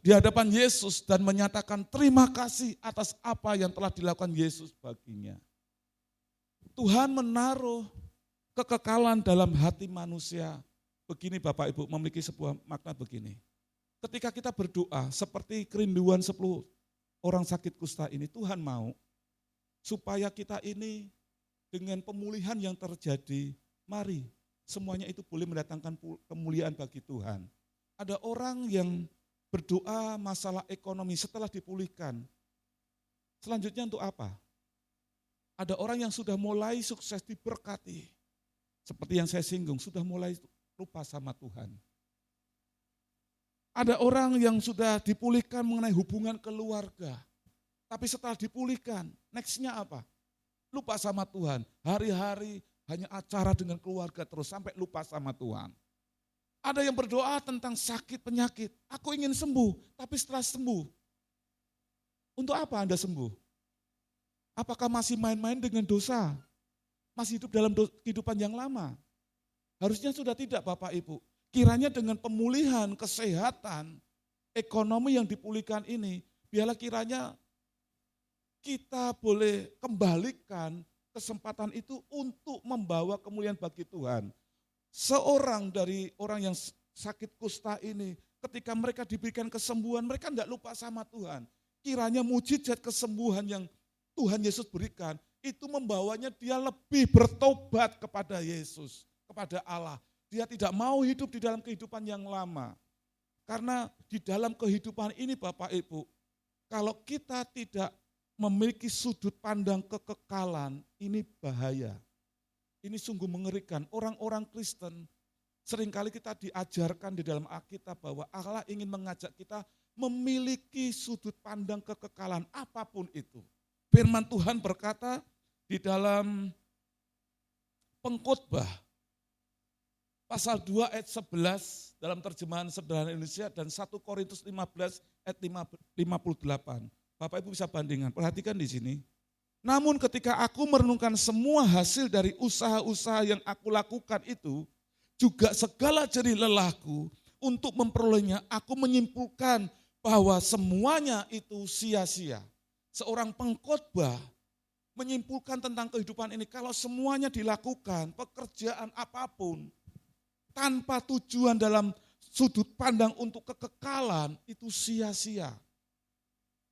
di hadapan Yesus dan menyatakan terima kasih atas apa yang telah dilakukan Yesus baginya. Tuhan menaruh kekekalan dalam hati manusia. Begini Bapak Ibu, memiliki sebuah makna begini. Ketika kita berdoa seperti kerinduan 10 orang sakit kusta ini, Tuhan mau supaya kita ini dengan pemulihan yang terjadi, mari semuanya itu boleh mendatangkan kemuliaan bagi Tuhan. Ada orang yang berdoa masalah ekonomi setelah dipulihkan. Selanjutnya untuk apa? Ada orang yang sudah mulai sukses diberkati. Seperti yang saya singgung, sudah mulai lupa sama Tuhan. Ada orang yang sudah dipulihkan mengenai hubungan keluarga. Tapi setelah dipulihkan, nextnya apa? Lupa sama Tuhan. Hari-hari hanya acara dengan keluarga terus sampai lupa sama Tuhan. Ada yang berdoa tentang sakit penyakit. Aku ingin sembuh, tapi setelah sembuh, untuk apa Anda sembuh? Apakah masih main-main dengan dosa? Masih hidup dalam kehidupan yang lama? Harusnya sudah tidak Bapak Ibu. Kiranya dengan pemulihan, kesehatan, ekonomi yang dipulihkan ini, biarlah kiranya kita boleh kembalikan kesempatan itu untuk membawa kemuliaan bagi Tuhan. Seorang dari orang yang sakit kusta ini, ketika mereka diberikan kesembuhan, mereka tidak lupa sama Tuhan. Kiranya mujizat kesembuhan yang Tuhan Yesus berikan, itu membawanya dia lebih bertobat kepada Yesus, kepada Allah. Dia tidak mau hidup di dalam kehidupan yang lama. Karena di dalam kehidupan ini Bapak Ibu, kalau kita tidak memiliki sudut pandang kekekalan, ini bahaya. Ini sungguh mengerikan. Orang-orang Kristen, seringkali kita diajarkan di dalam Alkitab bahwa Allah ingin mengajak kita memiliki sudut pandang kekekalan apapun itu. Firman Tuhan berkata di dalam Pengkhotbah pasal 2 ayat 11 dalam terjemahan sederhana Indonesia dan 1 Korintus 15 ayat 58. Bapak Ibu bisa bandingkan, perhatikan di sini. Namun ketika aku merenungkan semua hasil dari usaha-usaha yang aku lakukan itu, juga segala jerih lelahku untuk memperolehnya, aku menyimpulkan bahwa semuanya itu sia-sia. Seorang pengkhotbah menyimpulkan tentang kehidupan ini, kalau semuanya dilakukan, pekerjaan apapun, tanpa tujuan dalam sudut pandang untuk kekekalan, itu sia-sia.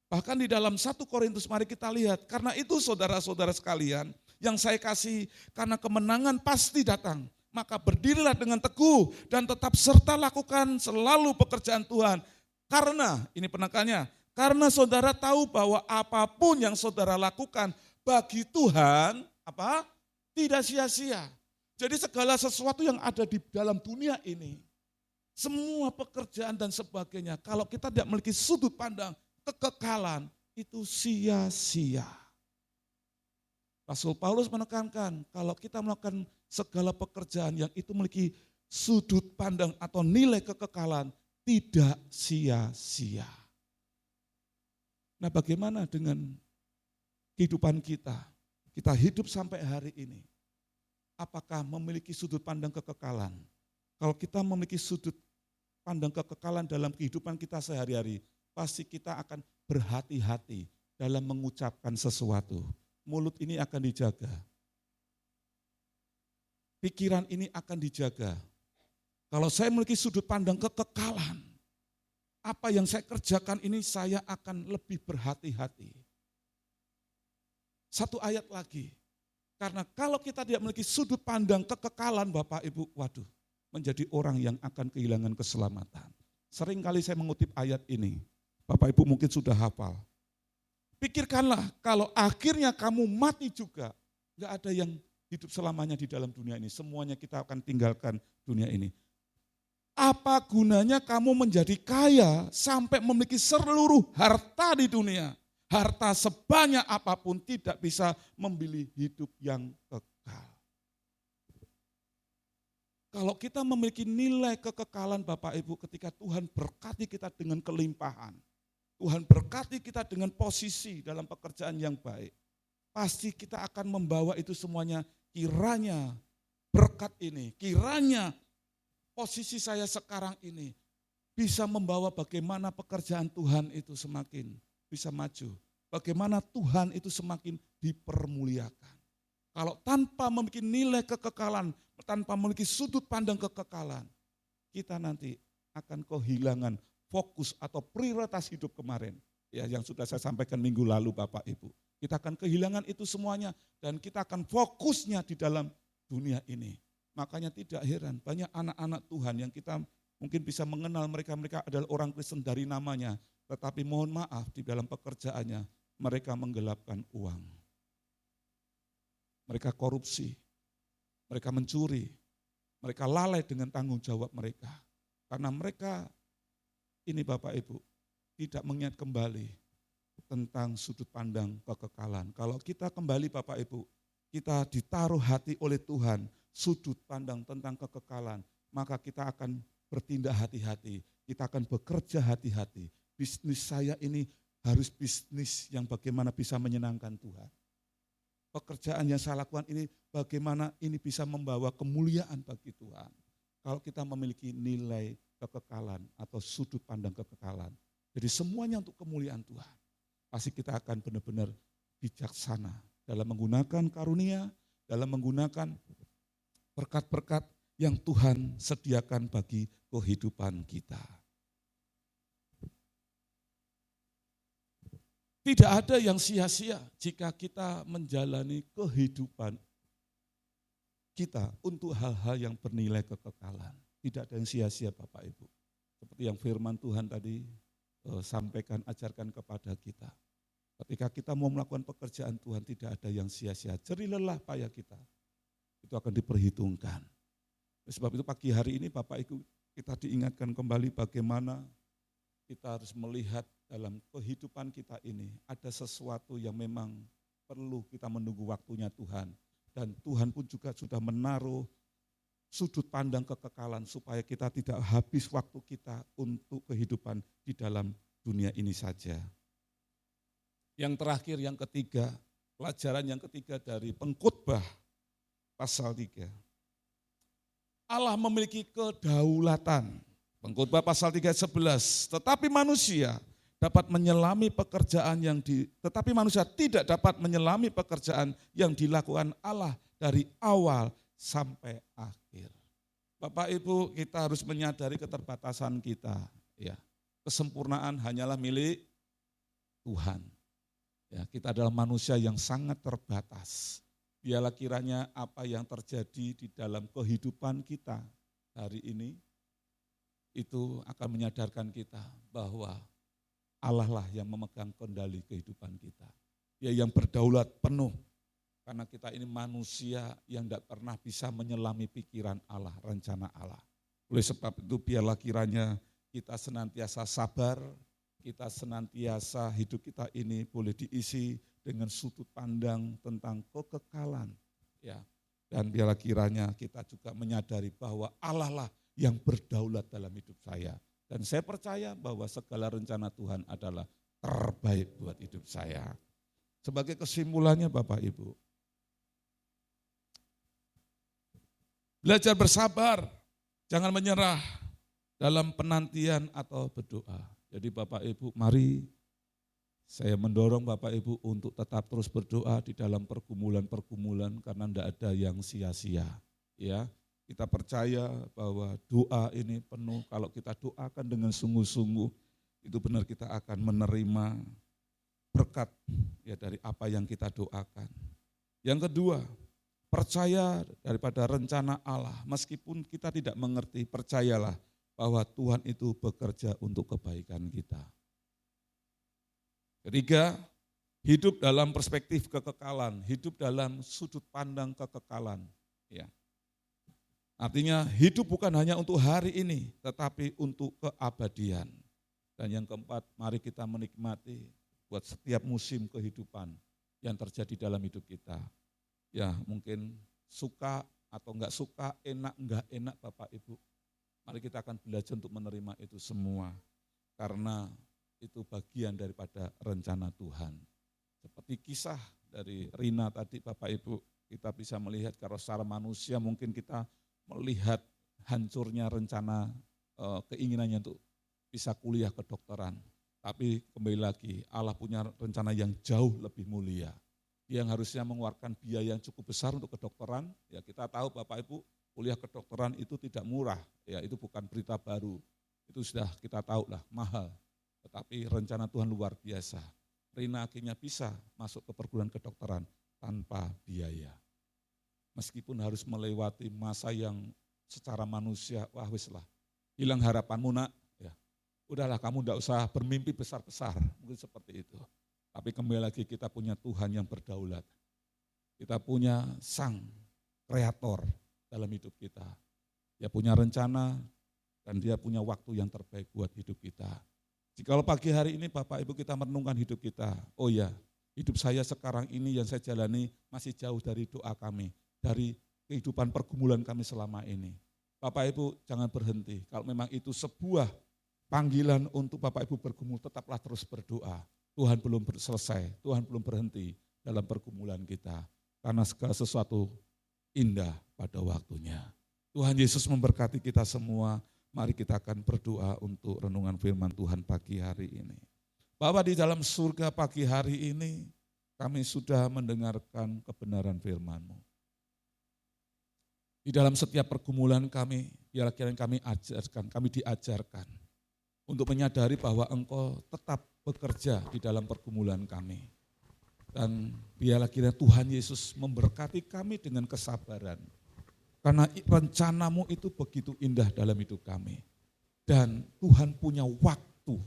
Bahkan di dalam 1 Korintus mari kita lihat, karena itu saudara-saudara sekalian, yang saya kasih, karena kemenangan pasti datang, maka berdirilah dengan teguh dan tetap serta lakukan selalu pekerjaan Tuhan. Karena, ini penekannya, karena saudara tahu bahwa apapun yang saudara lakukan bagi Tuhan, apa? Tidak sia-sia. Jadi segala sesuatu yang ada di dalam dunia ini, semua pekerjaan dan sebagainya, kalau kita tidak memiliki sudut pandang kekekalan, itu sia-sia. Rasul Paulus menekankan, kalau kita melakukan segala pekerjaan yang itu memiliki sudut pandang atau nilai kekekalan, tidak sia-sia. Nah, bagaimana dengan kehidupan kita? Kita hidup sampai hari ini. Apakah memiliki sudut pandang kekekalan? Kalau kita memiliki sudut pandang kekekalan dalam kehidupan kita sehari-hari, pasti kita akan berhati-hati dalam mengucapkan sesuatu. Mulut ini akan dijaga. Pikiran ini akan dijaga. Kalau saya memiliki sudut pandang kekekalan, apa yang saya kerjakan ini saya akan lebih berhati-hati. Satu ayat lagi. Karena kalau kita tidak memiliki sudut pandang kekekalan, Bapak Ibu, waduh, menjadi orang yang akan kehilangan keselamatan. Sering kali saya mengutip ayat ini. Bapak Ibu mungkin sudah hafal. Pikirkanlah kalau akhirnya kamu mati juga, nggak ada yang hidup selamanya di dalam dunia ini. Semuanya kita akan tinggalkan dunia ini. Apa gunanya kamu menjadi kaya sampai memiliki seluruh harta di dunia? Harta sebanyak apapun tidak bisa membeli hidup yang kekal. Kalau kita memiliki nilai kekekalan Bapak Ibu, ketika Tuhan berkati kita dengan kelimpahan, Tuhan berkati kita dengan posisi dalam pekerjaan yang baik, pasti kita akan membawa itu semuanya. Kiranya berkat ini, kiranya posisi saya sekarang ini bisa membawa bagaimana pekerjaan Tuhan itu semakin bisa maju. Bagaimana Tuhan itu semakin dipermuliakan. Kalau tanpa memiliki nilai kekekalan, tanpa memiliki sudut pandang kekekalan, kita nanti akan kehilangan fokus atau prioritas hidup kemarin. Ya, yang sudah saya sampaikan minggu lalu Bapak Ibu. Kita akan kehilangan itu semuanya dan kita akan fokusnya di dalam dunia ini. Makanya tidak heran banyak anak-anak Tuhan yang kita mungkin bisa mengenal mereka adalah orang Kristen dari namanya. Tetapi mohon maaf di dalam pekerjaannya mereka menggelapkan uang. Mereka korupsi, mereka mencuri, mereka lalai dengan tanggung jawab mereka. Karena mereka ini Bapak Ibu tidak mengingat kembali tentang sudut pandang kekekalan. Kalau kita kembali Bapak Ibu, kita ditaruh hati oleh Tuhan, sudut pandang tentang kekekalan, maka kita akan bertindak hati-hati, kita akan bekerja hati-hati. Bisnis saya ini harus bisnis yang bagaimana bisa menyenangkan Tuhan. Pekerjaan yang saya lakukan ini bagaimana ini bisa membawa kemuliaan bagi Tuhan. Kalau kita memiliki nilai kekekalan atau sudut pandang kekekalan. Jadi semuanya untuk kemuliaan Tuhan. Pasti kita akan benar-benar bijaksana dalam menggunakan karunia, dalam menggunakan berkat-berkat yang Tuhan sediakan bagi kehidupan kita. Tidak ada yang sia-sia jika kita menjalani kehidupan kita untuk hal-hal yang bernilai kekekalan. Tidak ada yang sia-sia Bapak Ibu. Seperti yang firman Tuhan tadi sampaikan, ajarkan kepada kita. Ketika kita mau melakukan pekerjaan Tuhan tidak ada yang sia-sia. Jerih lelah payah kita, itu akan diperhitungkan. Sebab itu pagi hari ini Bapak Ibu kita diingatkan kembali bagaimana kita harus melihat dalam kehidupan kita ini ada sesuatu yang memang perlu kita menunggu waktunya Tuhan. Dan Tuhan pun juga sudah menaruh sudut pandang kekekalan supaya kita tidak habis waktu kita untuk kehidupan di dalam dunia ini saja. Yang terakhir, yang ketiga, pelajaran yang ketiga dari Pengkhotbah pasal 3. Allah memiliki kedaulatan. Pengkhotbah pasal 3 ayat 11. Tetapi manusia tidak dapat menyelami pekerjaan yang dilakukan Allah dari awal sampai akhir. Bapak Ibu, kita harus menyadari keterbatasan kita. Ya, kesempurnaan hanyalah milik Tuhan. Ya, kita adalah manusia yang sangat terbatas. Biarlah kiranya apa yang terjadi di dalam kehidupan kita hari ini, itu akan menyadarkan kita bahwa Allah lah yang memegang kendali kehidupan kita. Dia yang berdaulat penuh, karena kita ini manusia yang tidak pernah bisa menyelami pikiran Allah, rencana Allah. Oleh sebab itu biarlah kiranya kita senantiasa sabar, kita senantiasa hidup kita ini boleh diisi dengan sudut pandang tentang kekekalan. Ya. Dan biarlah kiranya kita juga menyadari bahwa Allah lah yang berdaulat dalam hidup saya. Dan saya percaya bahwa segala rencana Tuhan adalah terbaik buat hidup saya. Sebagai kesimpulannya Bapak Ibu, belajar bersabar, jangan menyerah dalam penantian atau berdoa. Jadi Bapak Ibu, mari saya mendorong Bapak Ibu untuk tetap terus berdoa di dalam pergumulan-pergumulan karena tidak ada yang sia-sia. Ya, kita percaya bahwa doa ini penuh, kalau kita doakan dengan sungguh-sungguh, itu benar kita akan menerima berkat ya dari apa yang kita doakan. Yang kedua, percaya daripada rencana Allah, meskipun kita tidak mengerti, percayalah bahwa Tuhan itu bekerja untuk kebaikan kita. Ketiga, hidup dalam perspektif kekekalan, hidup dalam sudut pandang kekekalan. Ya. Artinya hidup bukan hanya untuk hari ini, tetapi untuk keabadian. Dan yang keempat, mari kita menikmati buat setiap musim kehidupan yang terjadi dalam hidup kita. Ya mungkin suka atau enggak suka, enak enggak enak Bapak Ibu. Mari kita akan belajar untuk menerima itu semua. Karena itu bagian daripada rencana Tuhan. Seperti kisah dari Rina tadi Bapak Ibu, kita bisa melihat kalau secara manusia mungkin kita melihat hancurnya rencana keinginannya untuk bisa kuliah kedokteran. Tapi kembali lagi, Allah punya rencana yang jauh lebih mulia. Dia yang harusnya mengeluarkan biaya yang cukup besar untuk kedokteran. Ya kita tahu Bapak Ibu, kuliah kedokteran itu tidak murah. Ya itu bukan berita baru. Itu sudah kita tahu lah, mahal. Tetapi rencana Tuhan luar biasa. Rina akhirnya bisa masuk ke perguruan kedokteran tanpa biaya. Meskipun harus melewati masa yang secara manusia, wah wis lah, hilang harapanmu nak, ya udahlah kamu tidak usah bermimpi besar-besar, mungkin seperti itu. Tapi kembali lagi kita punya Tuhan yang berdaulat, kita punya Sang Kreator dalam hidup kita. Dia punya rencana dan dia punya waktu yang terbaik buat hidup kita. Jikalau pagi hari ini Bapak Ibu kita merenungkan hidup kita, oh ya hidup saya sekarang ini yang saya jalani masih jauh dari doa kami, dari kehidupan pergumulan kami selama ini. Bapak Ibu jangan berhenti, kalau memang itu sebuah panggilan untuk Bapak Ibu bergumul, tetaplah terus berdoa. Tuhan belum selesai, Tuhan belum berhenti dalam pergumulan kita. Karena segala sesuatu indah pada waktunya. Tuhan Yesus memberkati kita semua. Mari kita akan berdoa untuk renungan firman Tuhan pagi hari ini. Bapa di dalam surga pagi hari ini, kami sudah mendengarkan kebenaran firman-Mu. Di dalam setiap pergumulan kami, biarlah kiranya kami diajarkan untuk menyadari bahwa Engkau tetap bekerja di dalam pergumulan kami. Dan biarlah kiranya Tuhan Yesus memberkati kami dengan kesabaran. Karena rencana-Mu itu begitu indah dalam hidup kami. Dan Tuhan punya waktu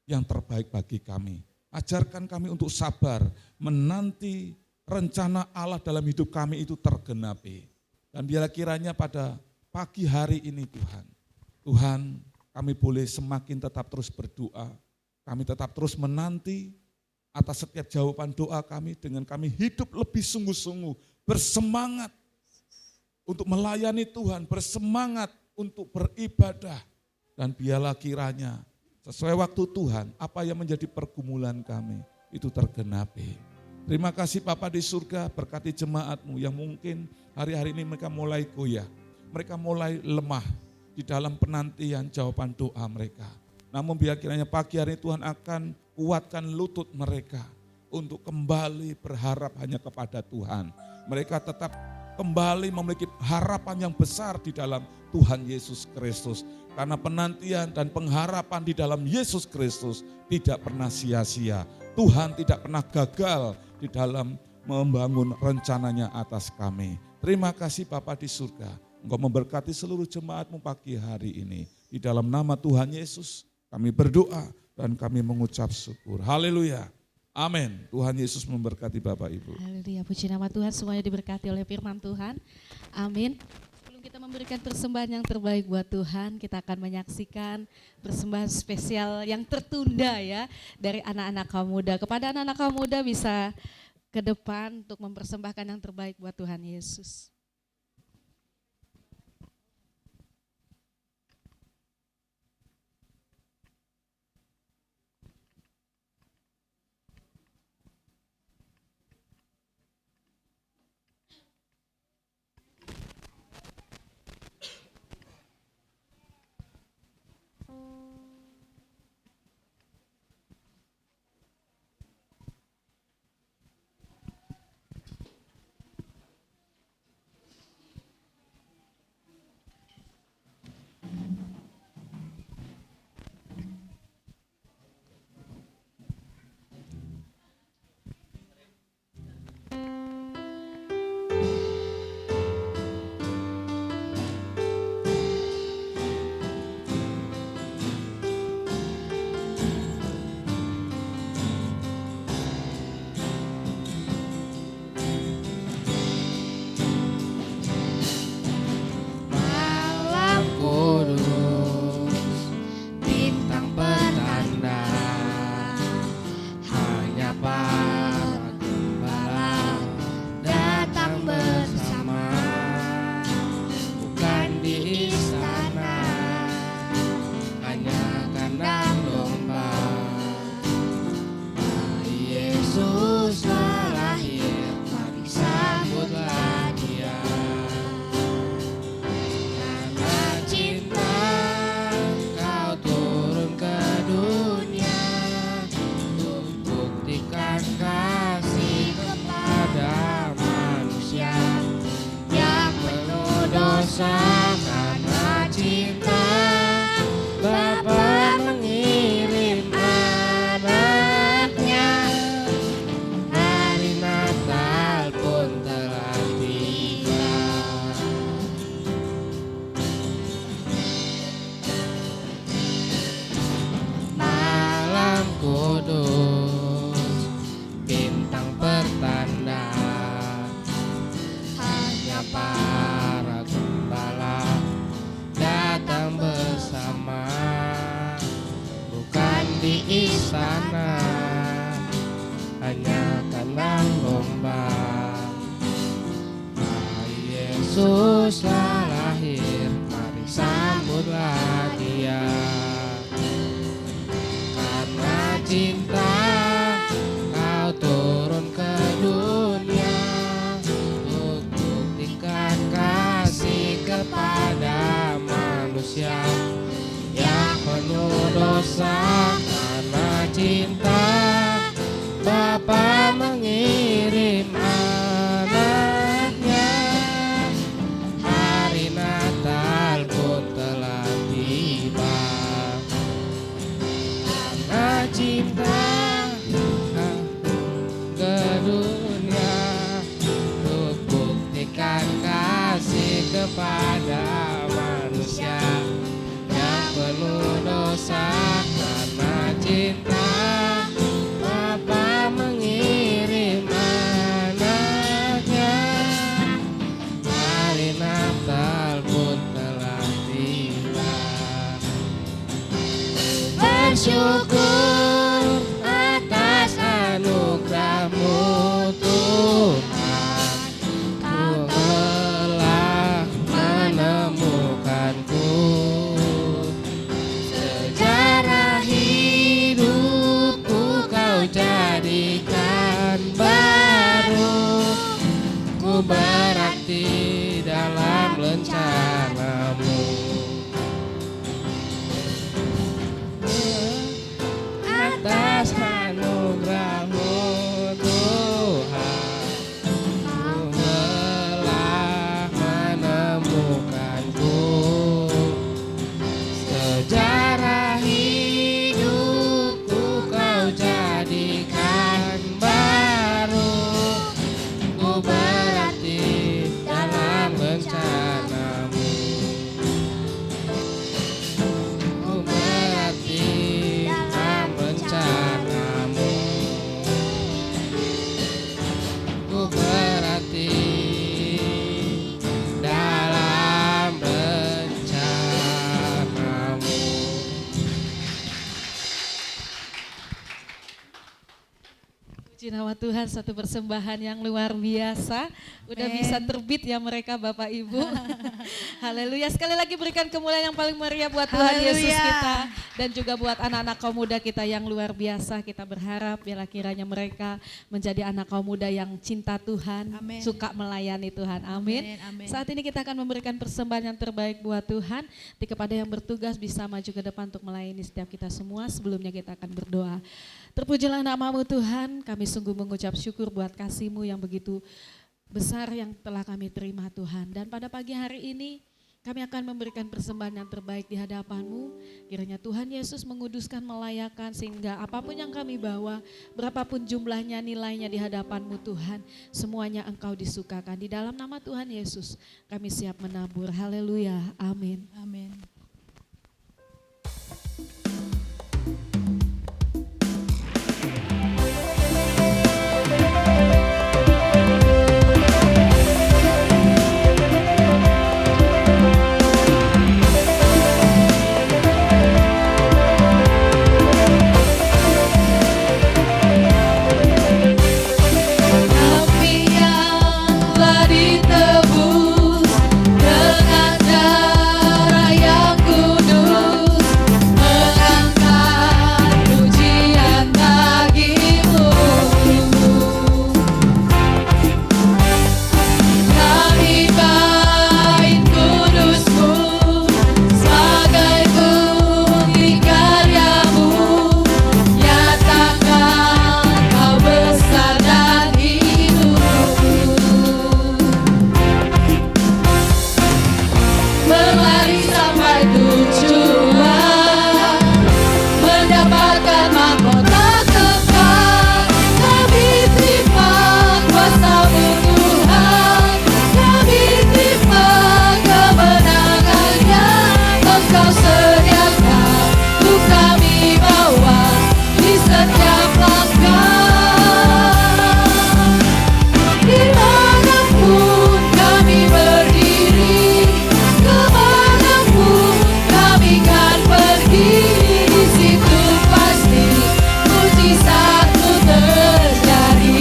yang terbaik bagi kami. Ajarkan kami untuk sabar, menanti rencana Allah dalam hidup kami itu tergenapi. Dan biarlah kiranya pada pagi hari ini Tuhan kami boleh semakin tetap terus berdoa, kami tetap terus menanti atas setiap jawaban doa kami dengan kami hidup lebih sungguh-sungguh, bersemangat untuk melayani Tuhan, bersemangat untuk beribadah. Dan biarlah kiranya sesuai waktu Tuhan, apa yang menjadi pergumulan kami, itu tergenapi. Terima kasih Bapa di surga, berkati jemaat-Mu yang mungkin hari-hari ini mereka mulai goyah. Mereka mulai lemah di dalam penantian jawaban doa mereka. Namun biar kiranya pagi hari Tuhan akan kuatkan lutut mereka untuk kembali berharap hanya kepada Tuhan. Mereka tetap kembali memiliki harapan yang besar di dalam Tuhan Yesus Kristus. Karena penantian dan pengharapan di dalam Yesus Kristus tidak pernah sia-sia. Tuhan tidak pernah gagal di dalam membangun rencananya atas kami. Terima kasih Bapa di surga. Engkau memberkati seluruh jemaat-Mu pagi hari ini. Di dalam nama Tuhan Yesus kami berdoa dan kami mengucap syukur. Haleluya. Amin. Tuhan Yesus memberkati Bapak Ibu. Haleluya, puji nama Tuhan, semuanya diberkati oleh firman Tuhan. Amin. Sebelum kita memberikan persembahan yang terbaik buat Tuhan, kita akan menyaksikan persembahan spesial yang tertunda ya dari anak-anak kaum muda. Kepada anak-anak kaum muda bisa ke depan untuk mempersembahkan yang terbaik buat Tuhan Yesus. Sejarah hidup ku berhenti dalam rencanamu. Puji nama Tuhan, satu persembahan yang luar biasa. Udah bisa terbit ya mereka Bapak Ibu. Haleluya. Sekali lagi berikan kemuliaan yang paling meriah buat Tuhan Yesus kita. Dan juga buat anak-anak kaum muda kita yang luar biasa. Kita berharap bila kiranya mereka menjadi anak kaum muda yang cinta Tuhan. Amin. Suka melayani Tuhan. Amin. Amin. Saat ini kita akan memberikan persembahan yang terbaik buat Tuhan. Kepada yang bertugas bisa maju ke depan untuk melayani setiap kita semua. Sebelumnya kita akan berdoa. Terpujilah nama-Mu Tuhan, kami sungguh mengucap syukur buat kasih-Mu yang begitu besar yang telah kami terima Tuhan. Dan pada pagi hari ini kami akan memberikan persembahan yang terbaik di hadapan-Mu. Kiranya Tuhan Yesus menguduskan, melayakkan sehingga apapun yang kami bawa, berapapun jumlahnya, nilainya di hadapan-Mu Tuhan, semuanya Engkau disukakan. Di dalam nama Tuhan Yesus kami siap menabur. Haleluya, amin. Amin. Tapi yang telah ditebus dengan darah yang kudus, mengangkat pujian bagi-Mu. Kami bait kudus-Mu sebagai bukti karya-Mu, nyatakan Kau besar dan hidup. Berlari sampai tujuan, mendapatkan mahkota kekal. Kami terima kuasa-Mu Tuhan, kami terima kemenangannya. Engkau sediakan untuk kami bawa di setiap langkah. Dimanapun kami berdiri, kemanapun kami kan pergi, di situ pasti mujizat-Mu terjadi.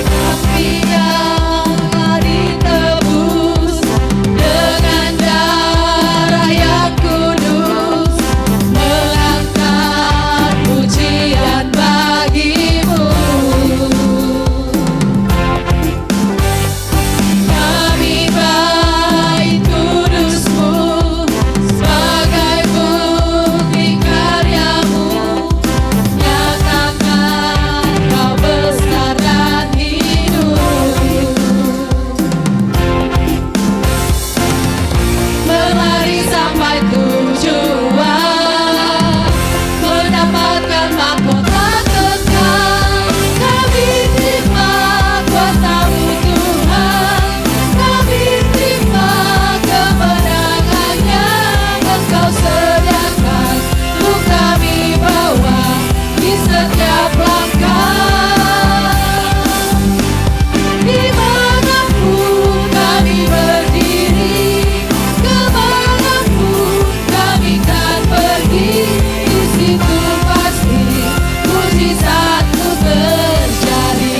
Tapi yang telah ditebus dengan darah yang kudus, mengangkat pujian bagi-Mu. Kami bait kudus-Mu sebagai bukti karya-Mu, nyatakan Kau besar dan hidup. Berlari sampai tujuan, mendapatkan mahkota kekal. Kami terima kuasa-Mu Tuhan, kami terima kemenangannya. Engkau sediakan untuk kami bawa di setiap langkah. Dimanapun kami berdiri, kemanapun kami kan pergi, di situ pasti mujizat-Mu terjadi.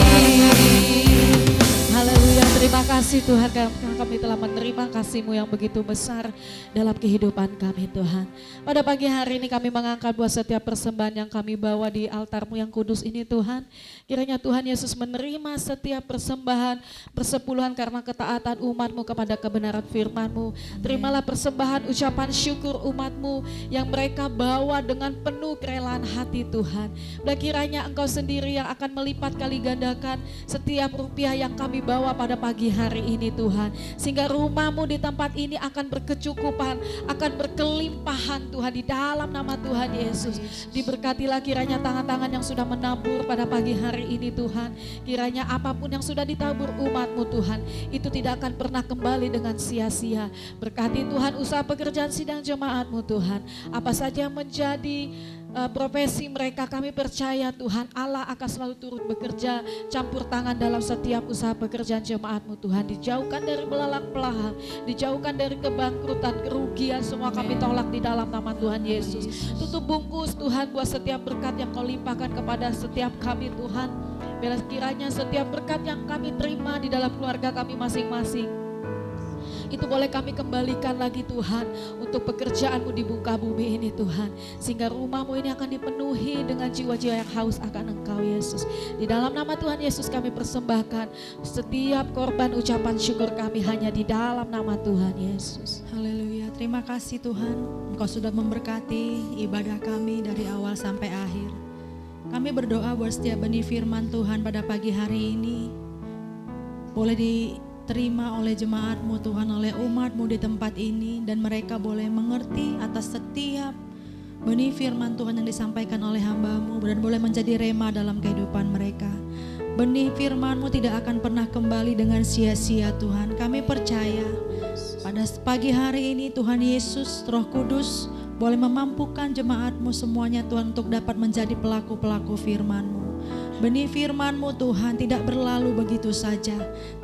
Haleluya, terima kasih Tuhan karena kami telah menerima kasih-Mu yang begitu besar dalam kehidupan kami Tuhan. Pada pagi hari ini kami mengangkat buat setiap persembahan yang kami bawa di altar-Mu yang kudus ini Tuhan. Kiranya Tuhan Yesus menerima setiap persembahan, persepuluhan karena ketaatan umat-Mu kepada kebenaran firman-Mu. Terimalah persembahan ucapan syukur umat-Mu yang mereka bawa dengan penuh kerelaan hati Tuhan. Dan kiranya Engkau sendiri yang akan melipat kali gandakan setiap rupiah yang kami bawa pada pagi hari hari ini Tuhan. Sehingga rumahmu di tempat ini akan berkecukupan, akan berkelimpahan Tuhan di dalam nama Tuhan Yesus. Diberkatilah kiranya tangan-tangan yang sudah menabur pada pagi hari ini Tuhan. Kiranya apapun yang sudah ditabur umat-Mu Tuhan, itu tidak akan pernah kembali dengan sia-sia. Berkati Tuhan usaha pekerjaan sidang jemaat-Mu Tuhan. Apa saja yang menjadi profesi mereka, kami percaya Tuhan Allah akan selalu turut bekerja campur tangan dalam setiap usaha pekerjaan jemaat-Mu Tuhan. Dijauhkan dari belalang pelahap, dijauhkan dari kebangkrutan, kerugian, semua kami tolak di dalam nama Tuhan Yesus. Tutup bungkus Tuhan buat setiap berkat yang Kau limpahkan kepada setiap kami Tuhan. Bila kiranya setiap berkat yang kami terima di dalam keluarga kami masing-masing, itu boleh kami kembalikan lagi Tuhan untuk pekerjaan-Mu di muka bumi ini Tuhan. Sehingga rumah-Mu ini akan dipenuhi dengan jiwa-jiwa yang haus akan Engkau Yesus. Di dalam nama Tuhan Yesus kami persembahkan setiap korban ucapan syukur kami hanya di dalam nama Tuhan Yesus. Haleluya, terima kasih Tuhan, Engkau sudah memberkati ibadah kami dari awal sampai akhir. Kami berdoa buat setiap benih firman Tuhan pada pagi hari ini boleh diterima oleh jemaat-Mu Tuhan, oleh umat-Mu di tempat ini, dan mereka boleh mengerti atas setiap benih firman Tuhan yang disampaikan oleh hamba-Mu dan boleh menjadi rema dalam kehidupan mereka. Benih firman-Mu tidak akan pernah kembali dengan sia-sia Tuhan. Kami percaya pada pagi hari ini Tuhan Yesus, Roh Kudus boleh memampukan jemaat-Mu semuanya Tuhan untuk dapat menjadi pelaku-pelaku firman-Mu. Benih firman-Mu Tuhan tidak berlalu begitu saja.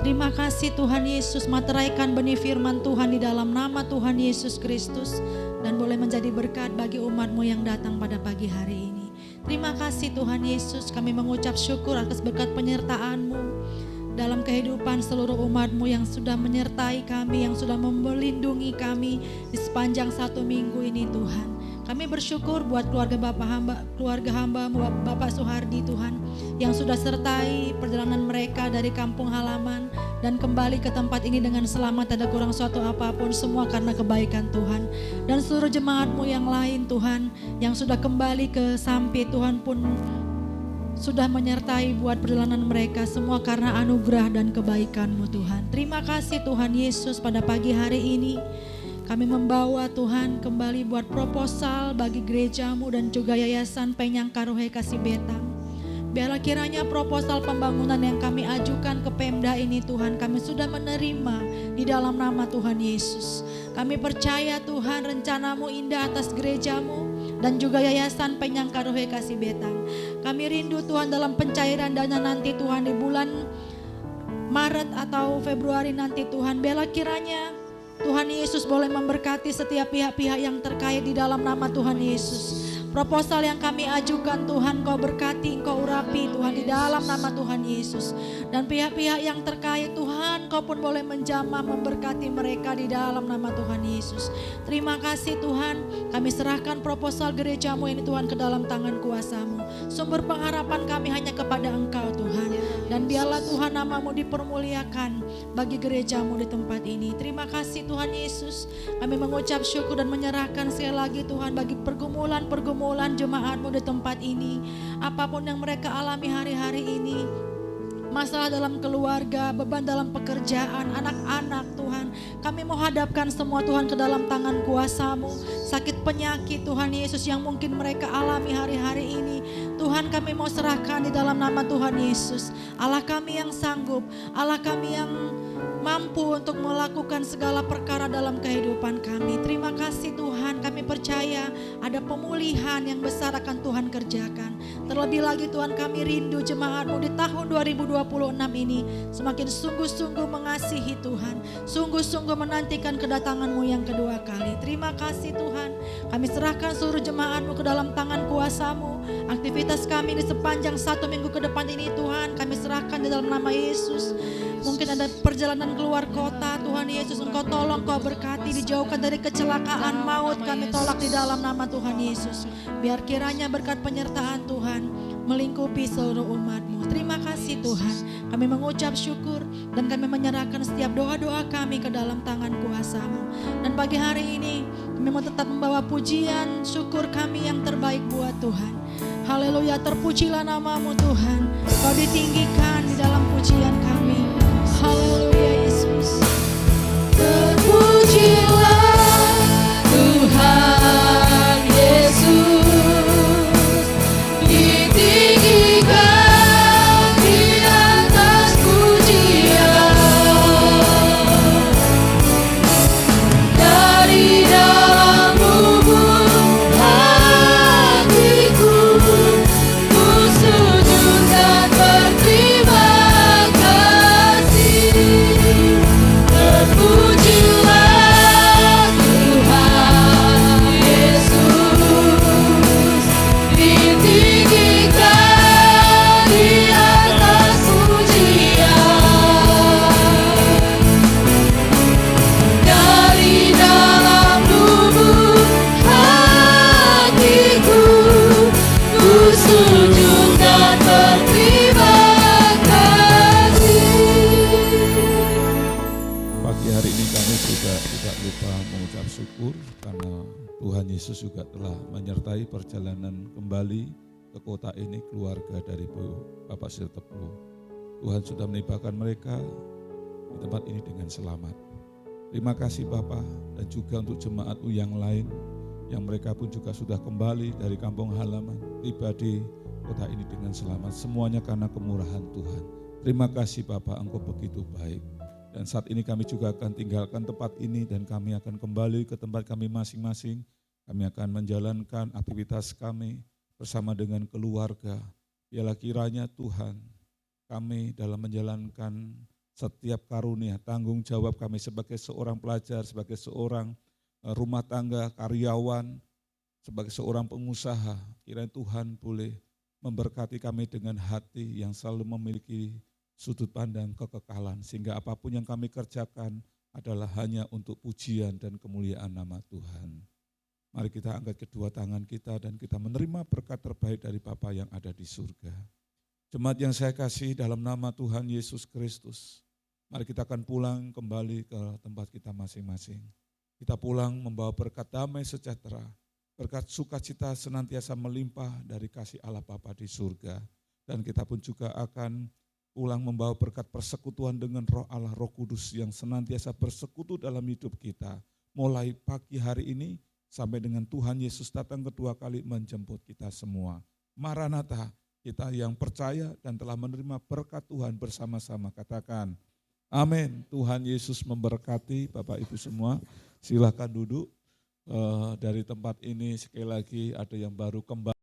Terima kasih Tuhan Yesus, materaikan benih firman Tuhan di dalam nama Tuhan Yesus Kristus dan boleh menjadi berkat bagi umat-Mu yang datang pada pagi hari ini. Terima kasih Tuhan Yesus, kami mengucap syukur atas berkat penyertaan-Mu dalam kehidupan seluruh umat-Mu yang sudah menyertai kami, yang sudah melindungi kami di sepanjang 1 minggu ini Tuhan. Kami bersyukur buat keluarga hamba-Mu Bapak Suhardi Tuhan, yang sudah sertai perjalanan mereka dari kampung halaman dan kembali ke tempat ini dengan selamat, tidak kurang suatu apapun, semua karena kebaikan Tuhan. Dan seluruh jemaat-Mu yang lain Tuhan, yang sudah kembali ke Sampit Tuhan pun sudah menyertai buat perjalanan mereka, semua karena anugerah dan kebaikan-Mu Tuhan. Terima kasih Tuhan Yesus, pada pagi hari ini kami membawa Tuhan kembali buat proposal bagi gereja-Mu dan juga Yayasan Penyang Karuhe Kasih Betang. Biarlah kiranya proposal pembangunan yang kami ajukan ke Pemda ini Tuhan, kami sudah menerima di dalam nama Tuhan Yesus. Kami percaya Tuhan rencana-Mu indah atas gereja-Mu dan juga Yayasan Penyang Karuhe Kasih Betang. Kami rindu Tuhan dalam pencairan dana nanti Tuhan di bulan Maret atau Februari nanti Tuhan. Biarlah kiranya Tuhan Yesus boleh memberkati setiap pihak-pihak yang terkait di dalam nama Tuhan Yesus. Proposal yang kami ajukan Tuhan, Kau berkati, Kau urapi Tuhan di dalam nama Tuhan Yesus. Dan pihak-pihak yang terkait Tuhan, Kau pun boleh menjamah memberkati mereka di dalam nama Tuhan Yesus. Terima kasih Tuhan, kami serahkan proposal gereja-Mu ini Tuhan ke dalam tangan kuasa-Mu. Sumber pengharapan kami hanya kepada Engkau Tuhan. Dan biarlah Tuhan nama-Mu dipermuliakan bagi gereja-Mu di tempat ini. Terima kasih Tuhan Yesus, kami mengucap syukur dan menyerahkan sekali lagi Tuhan bagi pergumulan jemaat-Mu di tempat ini. Apapun yang mereka alami hari-hari ini, masalah dalam keluarga, beban dalam pekerjaan, anak-anak Tuhan, kami mau hadapkan semua Tuhan ke dalam tangan kuasa-Mu. Sakit penyakit Tuhan Yesus yang mungkin mereka alami hari-hari ini, Tuhan kami mau serahkan di dalam nama Tuhan Yesus. Allah kami yang sanggup, Allah kami yang mampu untuk melakukan segala perkara dalam kehidupan kami. Terima kasih Tuhan, kami percaya ada pemulihan yang besar akan Tuhan kerjakan. Terlebih lagi Tuhan, kami rindu jemaat-Mu di tahun 2026 ini semakin sungguh-sungguh mengasihi Tuhan, sungguh-sungguh menantikan kedatangan-Mu yang kedua kali. Terima kasih Tuhan, kami serahkan seluruh jemaat-Mu ke dalam tangan kuasa-Mu. Aktivitas kami di sepanjang 1 minggu ke depan ini Tuhan, kami serahkan di dalam nama Yesus. Mungkin ada perjalanan keluar kota, Tuhan Yesus Engkau tolong, Kau berkati, dijauhkan dari kecelakaan maut, kami tolak di dalam nama Tuhan Yesus. Biar kiranya berkat penyertaan Tuhan melingkupi seluruh umat-Mu. Terima kasih Tuhan, kami mengucap syukur dan kami menyerahkan setiap doa-doa kami ke dalam tangan kuasa-Mu. Dan pagi hari ini kami mau tetap membawa pujian syukur kami yang terbaik buat Tuhan. Haleluya, terpujilah nama-Mu Tuhan, Kau ditinggikan di dalam pujian kami. Haleluya Yesus. Yesus juga telah menyertai perjalanan kembali ke kota ini keluarga dari Bapak Sirtepu. Tuhan sudah menibakan mereka di tempat ini dengan selamat. Terima kasih Bapak, dan juga untuk jemaat yang lain yang mereka pun juga sudah kembali dari kampung halaman, tiba di kota ini dengan selamat. Semuanya karena kemurahan Tuhan. Terima kasih Bapak, Engkau begitu baik. Dan saat ini kami juga akan tinggalkan tempat ini dan kami akan kembali ke tempat kami masing-masing. Kami akan menjalankan aktivitas kami bersama dengan keluarga. Biarlah kiranya Tuhan, kami dalam menjalankan setiap karunia, tanggung jawab kami sebagai seorang pelajar, sebagai seorang rumah tangga, karyawan, sebagai seorang pengusaha, kiranya Tuhan boleh memberkati kami dengan hati yang selalu memiliki sudut pandang kekekalan, sehingga apapun yang kami kerjakan adalah hanya untuk pujian dan kemuliaan nama Tuhan. Mari kita angkat kedua tangan kita dan kita menerima berkat terbaik dari Bapa yang ada di surga. Jemaat yang saya kasih dalam nama Tuhan Yesus Kristus, mari kita akan pulang kembali ke tempat kita masing-masing. Kita pulang membawa berkat damai sejahtera, berkat sukacita senantiasa melimpah dari kasih Allah Bapa di surga. Dan kita pun juga akan pulang membawa berkat persekutuan dengan Roh Allah, Roh Kudus yang senantiasa bersekutu dalam hidup kita. Mulai pagi hari ini sampai dengan Tuhan Yesus datang kedua kali menjemput kita semua. Maranatha, kita yang percaya dan telah menerima berkat Tuhan bersama-sama katakan, amin. Tuhan Yesus memberkati Bapak Ibu semua. Silakan duduk dari tempat ini, sekali lagi ada yang baru kembali.